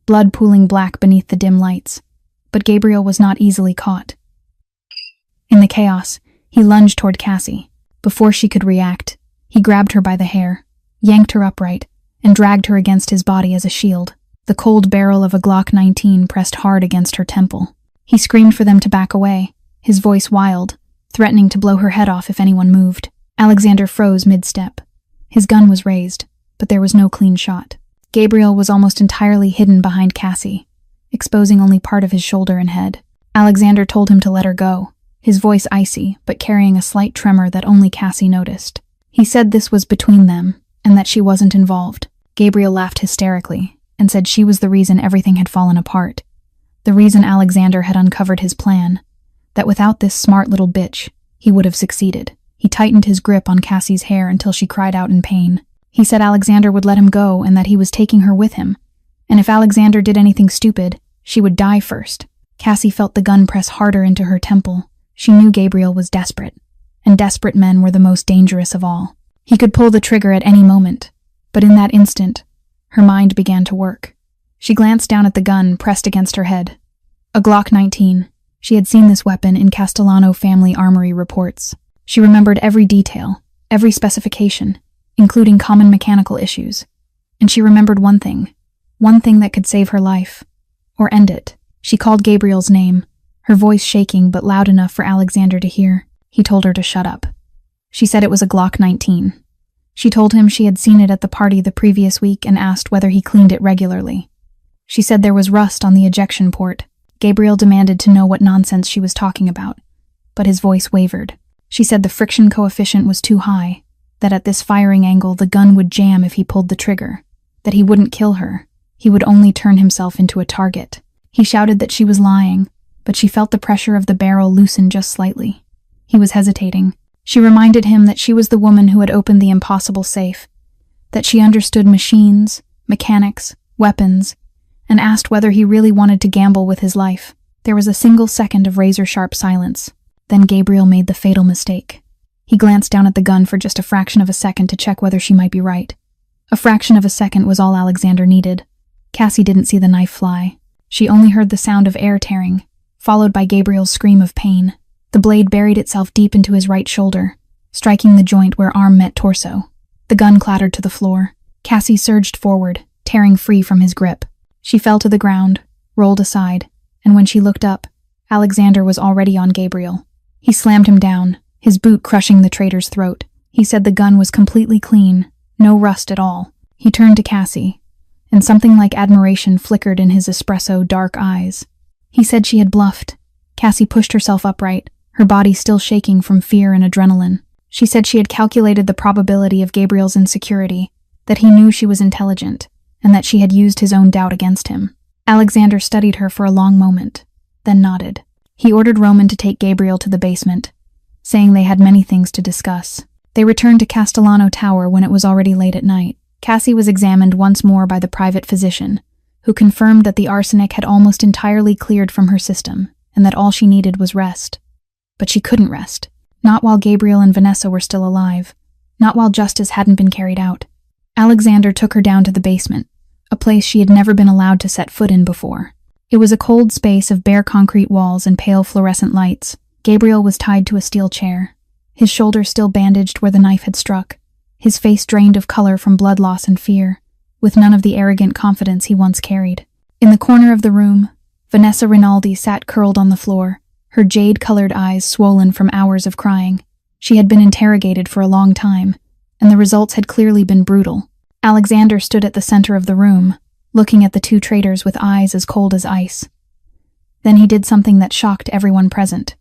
blood pooling black beneath the dim lights. But Gabriel was not easily caught. In the chaos, he lunged toward Cassie. Before she could react, he grabbed her by the hair, yanked her upright, and dragged her against his body as a shield. The cold barrel of a Glock 19 pressed hard against her temple. He screamed for them to back away, his voice wild, threatening to blow her head off if anyone moved. Alexander froze mid-step. His gun was raised, but there was no clean shot. Gabriel was almost entirely hidden behind Cassie, exposing only part of his shoulder and head. Alexander told him to let her go, his voice icy, but carrying a slight tremor that only Cassie noticed. He said this was between them, and that she wasn't involved. Gabriel laughed hysterically, and said she was the reason everything had fallen apart. The reason Alexander had uncovered his plan. That without this smart little bitch, he would have succeeded. He tightened his grip on Cassie's hair until she cried out in pain. He said Alexander would let him go and that he was taking her with him. And if Alexander did anything stupid, she would die first. Cassie felt the gun press harder into her temple. She knew Gabriel was desperate, and desperate men were the most dangerous of all. He could pull the trigger at any moment, but in that instant, her mind began to work. She glanced down at the gun pressed against her head. A Glock 19. She had seen this weapon in Castellano family armory reports. She remembered every detail, every specification, including common mechanical issues. And she remembered one thing that could save her life, or end it. She called Gabriel's name, her voice shaking but loud enough for Alexander to hear. He told her to shut up. She said it was a Glock 19. She told him she had seen it at the party the previous week and asked whether he cleaned it regularly. She said there was rust on the ejection port. Gabriel demanded to know what nonsense she was talking about, but his voice wavered. She said the friction coefficient was too high, that at this firing angle the gun would jam if he pulled the trigger, that he wouldn't kill her, he would only turn himself into a target. He shouted that she was lying, but she felt the pressure of the barrel loosen just slightly. He was hesitating. She reminded him that she was the woman who had opened the impossible safe, that she understood machines, mechanics, weapons, and asked whether he really wanted to gamble with his life. There was a single second of razor-sharp silence. Then Gabriel made the fatal mistake. He glanced down at the gun for just a fraction of a second to check whether she might be right. A fraction of a second was all Alexander needed. Cassie didn't see the knife fly. She only heard the sound of air tearing, followed by Gabriel's scream of pain. The blade buried itself deep into his right shoulder, striking the joint where arm met torso. The gun clattered to the floor. Cassie surged forward, tearing free from his grip. She fell to the ground, rolled aside, and when she looked up, Alexander was already on Gabriel. He slammed him down, his boot crushing the traitor's throat. He said the gun was completely clean, no rust at all. He turned to Cassie, and something like admiration flickered in his espresso dark eyes. He said she had bluffed. Cassie pushed herself upright, her body still shaking from fear and adrenaline. She said she had calculated the probability of Gabriel's insecurity, that he knew she was intelligent, and that she had used his own doubt against him. Alexander studied her for a long moment, then nodded. He ordered Roman to take Gabriel to the basement, saying they had many things to discuss. They returned to Castellano Tower when it was already late at night. Cassie was examined once more by the private physician, who confirmed that the arsenic had almost entirely cleared from her system, and that all she needed was rest. But she couldn't rest. Not while Gabriel and Vanessa were still alive. Not while justice hadn't been carried out. Alexander took her down to the basement, a place she had never been allowed to set foot in before. It was a cold space of bare concrete walls and pale fluorescent lights. Gabriel was tied to a steel chair, his shoulder still bandaged where the knife had struck, his face drained of color from blood loss and fear, with none of the arrogant confidence he once carried. In the corner of the room, Vanessa Rinaldi sat curled on the floor, her jade-colored eyes swollen from hours of crying. She had been interrogated for a long time, and the results had clearly been brutal. Alexander stood at the center of the room, looking at the two traitors with eyes as cold as ice. Then he did something that shocked everyone present.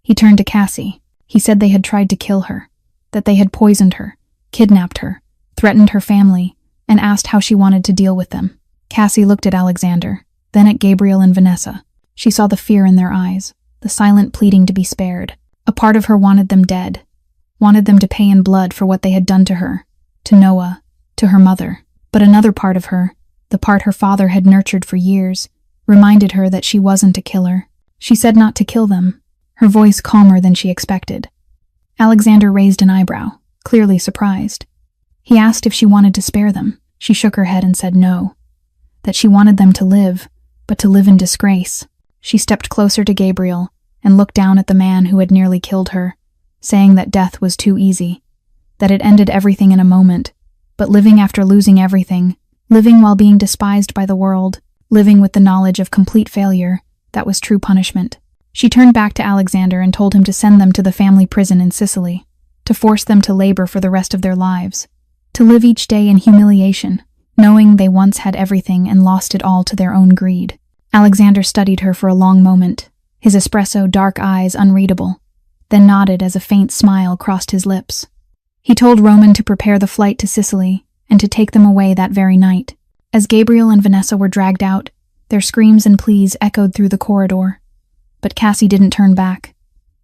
He turned to Cassie. He said they had tried to kill her, that they had poisoned her, kidnapped her, threatened her family, and asked how she wanted to deal with them. Cassie looked at Alexander, then at Gabriel and Vanessa. She saw the fear in their eyes, the silent pleading to be spared. A part of her wanted them dead, wanted them to pay in blood for what they had done to her, to Noah, to her mother. But another part of her, the part her father had nurtured for years, reminded her that she wasn't a killer. She said not to kill them, her voice calmer than she expected. Alexander raised an eyebrow, clearly surprised. He asked if she wanted to spare them. She shook her head and said no, that she wanted them to live, but to live in disgrace. She stepped closer to Gabriel and looked down at the man who had nearly killed her, saying that death was too easy, that it ended everything in a moment, but living after losing everything, living while being despised by the world, living with the knowledge of complete failure, that was true punishment. She turned back to Alexander and told him to send them to the family prison in Sicily, to force them to labor for the rest of their lives, to live each day in humiliation, knowing they once had everything and lost it all to their own greed. Alexander studied her for a long moment, his espresso dark eyes unreadable, then nodded as a faint smile crossed his lips. He told Roman to prepare the flight to Sicily and to take them away that very night. As Gabriel and Vanessa were dragged out, their screams and pleas echoed through the corridor. But Cassie didn't turn back.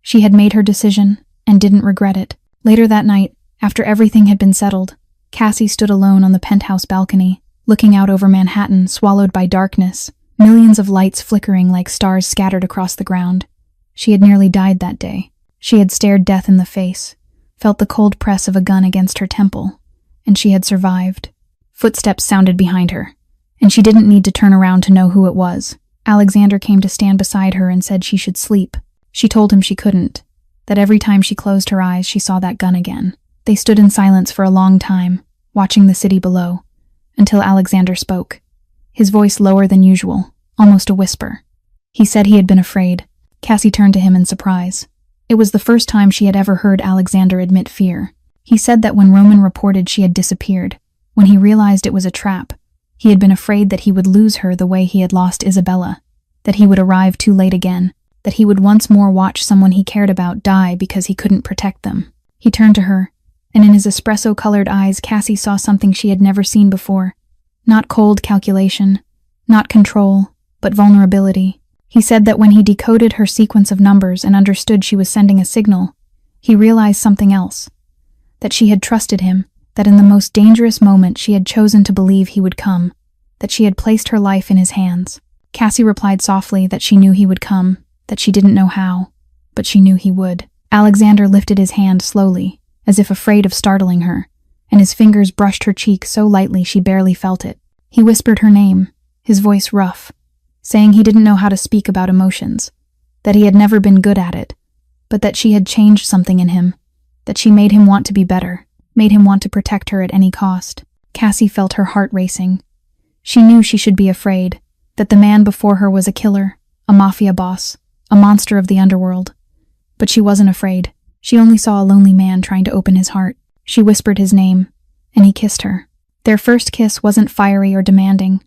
She had made her decision and didn't regret it. Later that night, after everything had been settled, Cassie stood alone on the penthouse balcony, looking out over Manhattan swallowed by darkness, millions of lights flickering like stars scattered across the ground. She had nearly died that day. She had stared death in the face, felt the cold press of a gun against her temple, and she had survived. Footsteps sounded behind her, and she didn't need to turn around to know who it was. Alexander came to stand beside her and said she should sleep. She told him she couldn't, that every time she closed her eyes she saw that gun again. They stood in silence for a long time, watching the city below, until Alexander spoke, his voice lower than usual, almost a whisper. He said he had been afraid. Cassie turned to him in surprise. It was the first time she had ever heard Alexander admit fear. He said that when Roman reported she had disappeared, when he realized it was a trap, he had been afraid that he would lose her the way he had lost Isabella, that he would arrive too late again, that he would once more watch someone he cared about die because he couldn't protect them. He turned to her, and in his espresso-colored eyes Cassie saw something she had never seen before. Not cold calculation, not control, but vulnerability. He said that when he decoded her sequence of numbers and understood she was sending a signal, he realized something else, that she had trusted him, that in the most dangerous moment she had chosen to believe he would come, that she had placed her life in his hands. Cassie replied softly that she knew he would come, that she didn't know how, but she knew he would. Alexander lifted his hand slowly, as if afraid of startling her, and his fingers brushed her cheek so lightly she barely felt it. He whispered her name, his voice rough, saying he didn't know how to speak about emotions, that he had never been good at it, but that she had changed something in him, that she made him want to be better, made him want to protect her at any cost. Cassie felt her heart racing. She knew she should be afraid, that the man before her was a killer, a mafia boss, a monster of the underworld. But she wasn't afraid. She only saw a lonely man trying to open his heart. She whispered his name, and he kissed her. Their first kiss wasn't fiery or demanding.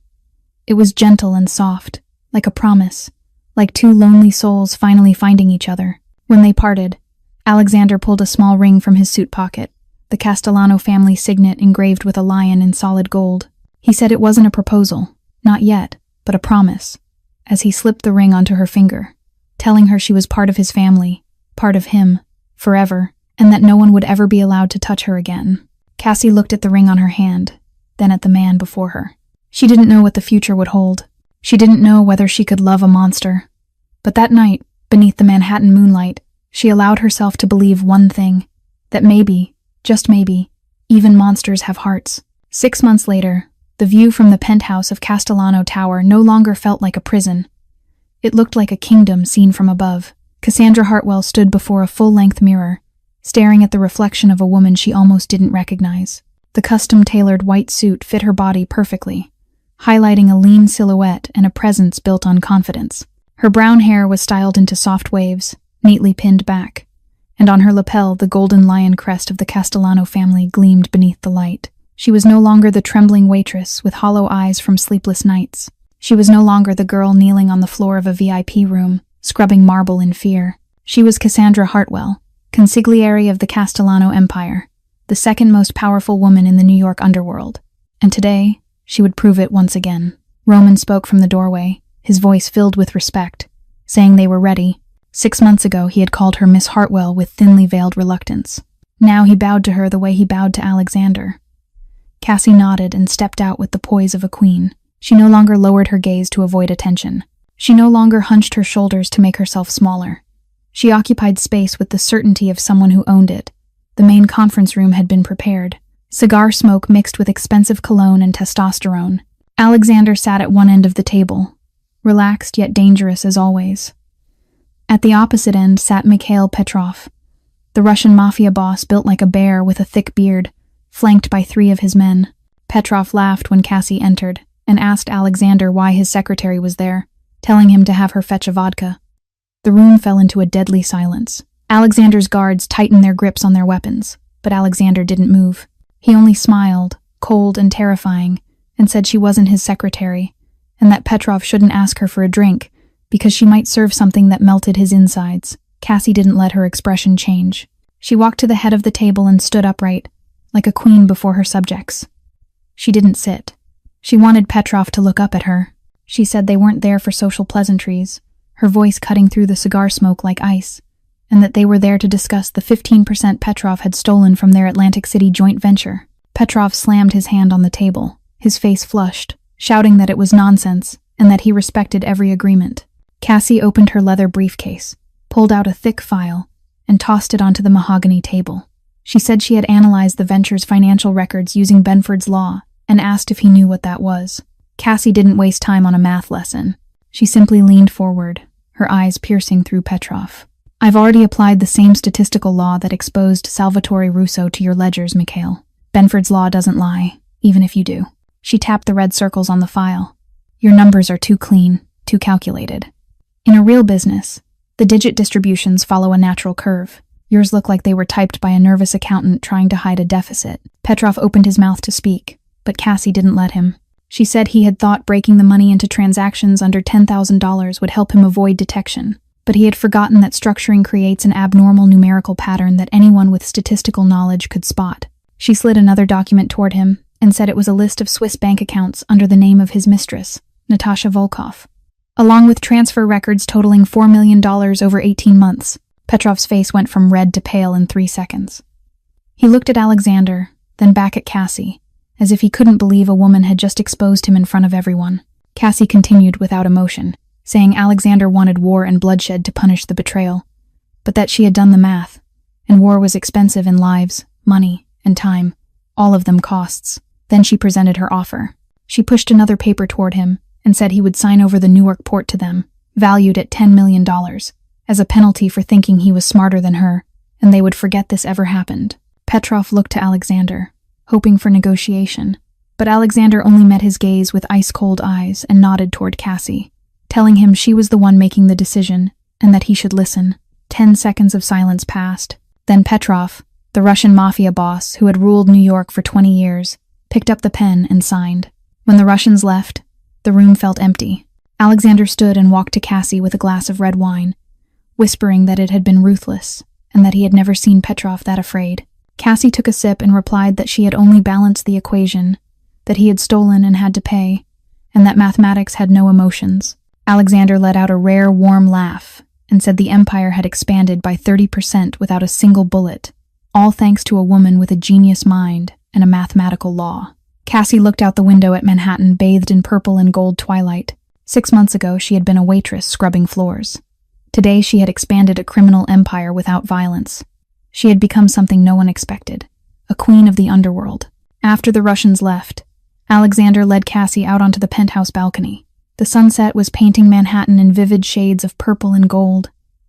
It was gentle and soft, like a promise, like two lonely souls finally finding each other. When they parted, Alexander pulled a small ring from his suit pocket, the Castellano family signet engraved with a lion in solid gold. He said it wasn't a proposal, not yet, but a promise, as he slipped the ring onto her finger, telling her she was part of his family, part of him, forever, and that no one would ever be allowed to touch her again. Cassie looked at the ring on her hand, then at the man before her. She didn't know what the future would hold. She didn't know whether she could love a monster. But that night, beneath the Manhattan moonlight, she allowed herself to believe one thing, that maybe, just maybe, even monsters have hearts. 6 months later, the view from the penthouse of Castellano Tower no longer felt like a prison. It looked like a kingdom seen from above. Cassandra Hartwell stood before a full-length mirror, staring at the reflection of a woman she almost didn't recognize. The custom-tailored white suit fit her body perfectly, highlighting a lean silhouette and a presence built on confidence. Her brown hair was styled into soft waves, neatly pinned back, and on her lapel the golden lion crest of the Castellano family gleamed beneath the light. She was no longer the trembling waitress with hollow eyes from sleepless nights. She was no longer the girl kneeling on the floor of a VIP room, scrubbing marble in fear. She was Cassandra Hartwell, consigliere of the Castellano Empire, the second most powerful woman in the New York underworld. And today, she would prove it once again. Roman spoke from the doorway, his voice filled with respect, saying they were ready. 6 months ago, he had called her Miss Hartwell with thinly veiled reluctance. Now he bowed to her the way he bowed to Alexander. Cassie nodded and stepped out with the poise of a queen. She no longer lowered her gaze to avoid attention. She no longer hunched her shoulders to make herself smaller. She occupied space with the certainty of someone who owned it. The main conference room had been prepared. Cigar smoke mixed with expensive cologne and testosterone. Alexander sat at one end of the table, relaxed yet dangerous as always. At the opposite end sat Mikhail Petrov, the Russian mafia boss built like a bear with a thick beard, flanked by 3 of his men. Petrov laughed when Cassie entered and asked Alexander why his secretary was there, telling him to have her fetch a vodka. The room fell into a deadly silence. Alexander's guards tightened their grips on their weapons, but Alexander didn't move. He only smiled, cold and terrifying, and said she wasn't his secretary, and that Petrov shouldn't ask her for a drink, because she might serve something that melted his insides. Cassie didn't let her expression change. She walked to the head of the table and stood upright, like a queen before her subjects. She didn't sit. She wanted Petrov to look up at her. She said they weren't there for social pleasantries, her voice cutting through the cigar smoke like ice, and that they were there to discuss the 15% Petrov had stolen from their Atlantic City joint venture. Petrov slammed his hand on the table, his face flushed, shouting that it was nonsense and that he respected every agreement. Cassie opened her leather briefcase, pulled out a thick file, and tossed it onto the mahogany table. She said she had analyzed the venture's financial records using Benford's law and asked if he knew what that was. Cassie didn't waste time on a math lesson. She simply leaned forward, her eyes piercing through Petrov. I've already applied the same statistical law that exposed Salvatore Russo to your ledgers, Mikhail. Benford's law doesn't lie, even if you do. She tapped the red circles on the file. Your numbers are too clean, too calculated. In a real business, the digit distributions follow a natural curve. Yours look like they were typed by a nervous accountant trying to hide a deficit. Petrov opened his mouth to speak, but Cassie didn't let him. She said he had thought breaking the money into transactions under $10,000 would help him avoid detection, but he had forgotten that structuring creates an abnormal numerical pattern that anyone with statistical knowledge could spot. She slid another document toward him and said it was a list of Swiss bank accounts under the name of his mistress, Natasha Volkov, along with transfer records totaling $4 million over 18 months. Petrov's face went from red to pale in 3 seconds. He looked at Alexander, then back at Cassie, as if he couldn't believe a woman had just exposed him in front of everyone. Cassie continued without emotion, saying Alexander wanted war and bloodshed to punish the betrayal, but that she had done the math, and war was expensive in lives, money, and time, all of them costs. Then she presented her offer. She pushed another paper toward him and said he would sign over the Newark port to them, valued at $10 million, as a penalty for thinking he was smarter than her, and they would forget this ever happened. Petrov looked to Alexander, hoping for negotiation, but Alexander only met his gaze with ice-cold eyes and nodded toward Cassie, telling him she was the one making the decision and that he should listen. 10 seconds of silence passed. Then Petrov, the Russian Mafia boss who had ruled New York for 20 years, picked up the pen and signed. When the Russians left, the room felt empty. Alexander stood and walked to Cassie with a glass of red wine, whispering that it had been ruthless and that he had never seen Petrov that afraid. Cassie took a sip and replied that she had only balanced the equation, that he had stolen and had to pay, and that mathematics had no emotions. Alexander let out a rare, warm laugh and said the empire had expanded by 30% without a single bullet, all thanks to a woman with a genius mind and a mathematical law. Cassie looked out the window at Manhattan, bathed in purple and gold twilight. 6 months ago, she had been a waitress scrubbing floors. Today, she had expanded a criminal empire without violence. She had become something no one expected, a queen of the underworld. After the Russians left, Alexander led Cassie out onto the penthouse balcony. The sunset was painting Manhattan in vivid shades of purple and gold,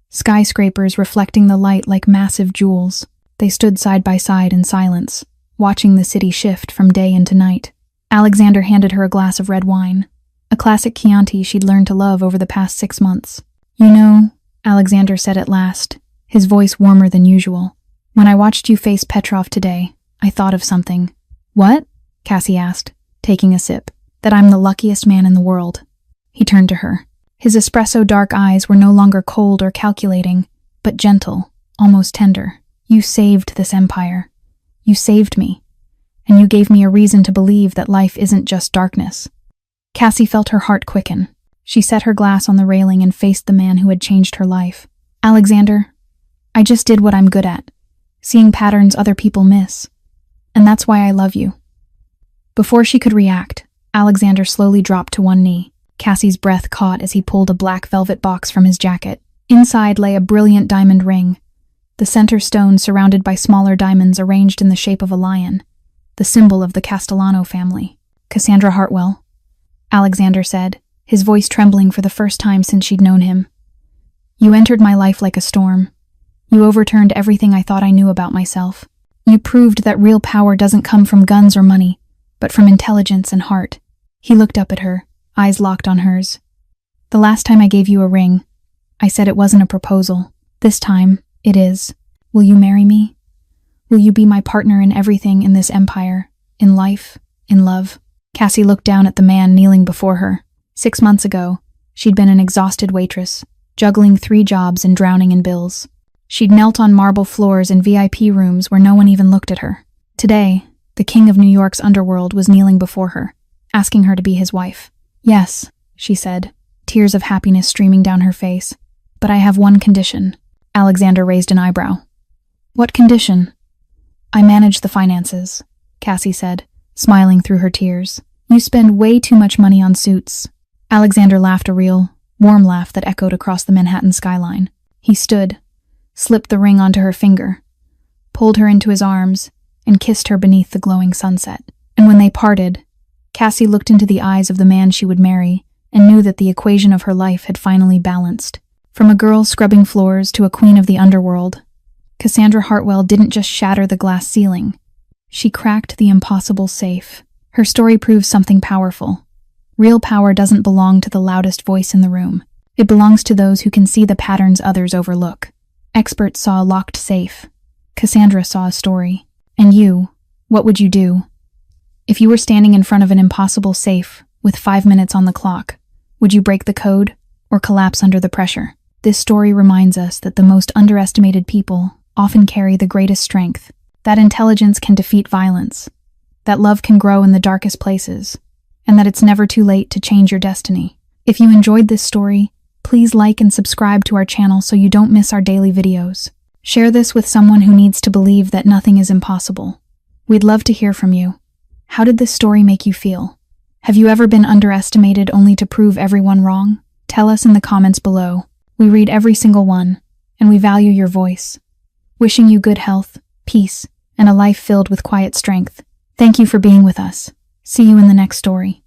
skyscrapers reflecting the light like massive jewels. They stood side by side in silence, watching the city shift from day into night. Alexander handed her a glass of red wine, a classic Chianti she'd learned to love over the past 6 months. "You know," Alexander said at last, his voice warmer than usual, "when I watched you face Petrov today, I thought of something." "What?" Cassie asked, taking a sip. "That I'm the luckiest man in the world." He turned to her. His espresso-dark eyes were no longer cold or calculating, but gentle, almost tender. "You saved this empire. You saved me. And you gave me a reason to believe that life isn't just darkness." Cassie felt her heart quicken. She set her glass on the railing and faced the man who had changed her life. "Alexander, I just did what I'm good at, seeing patterns other people miss. And that's why I love you." Before she could react, Alexander slowly dropped to one knee. Cassie's breath caught as he pulled a black velvet box from his jacket. Inside lay a brilliant diamond ring, the center stone surrounded by smaller diamonds arranged in the shape of a lion, the symbol of the Castellano family. "Cassandra Hartwell," Alexander said, his voice trembling for the first time since she'd known him. "You entered my life like a storm. You overturned everything I thought I knew about myself. You proved that real power doesn't come from guns or money, but from intelligence and heart." He looked up at her, eyes locked on hers. "The last time I gave you a ring, I said it wasn't a proposal. This time, it is. Will you marry me? Will you be my partner in everything in this empire, in life, in love?" Cassie looked down at the man kneeling before her. 6 months ago, she'd been an exhausted waitress, juggling 3 jobs and drowning in bills. She'd knelt on marble floors in VIP rooms where no one even looked at her. Today, the king of New York's underworld was kneeling before her, asking her to be his wife. "Yes," she said, tears of happiness streaming down her face. "But I have one condition." Alexander raised an eyebrow. "What condition?" "I manage the finances," Cassie said, smiling through her tears. "You spend way too much money on suits." Alexander laughed, a real, warm laugh that echoed across the Manhattan skyline. He stood, slipped the ring onto her finger, pulled her into his arms, and kissed her beneath the glowing sunset. And when they parted, Cassie looked into the eyes of the man she would marry and knew that the equation of her life had finally balanced. From a girl scrubbing floors to a queen of the underworld, Cassandra Hartwell didn't just shatter the glass ceiling. She cracked the impossible safe. Her story proves something powerful. Real power doesn't belong to the loudest voice in the room. It belongs to those who can see the patterns others overlook. Experts saw a locked safe. Cassandra saw a story. And you, what would you do? If you were standing in front of an impossible safe with 5 minutes on the clock, would you break the code or collapse under the pressure? This story reminds us that the most underestimated people often carry the greatest strength, that intelligence can defeat violence, that love can grow in the darkest places, and that it's never too late to change your destiny. If you enjoyed this story, please like and subscribe to our channel so you don't miss our daily videos. Share this with someone who needs to believe that nothing is impossible. We'd love to hear from you. How did this story make you feel? Have you ever been underestimated only to prove everyone wrong? Tell us in the comments below. We read every single one, and we value your voice. Wishing you good health, peace, and a life filled with quiet strength. Thank you for being with us. See you in the next story.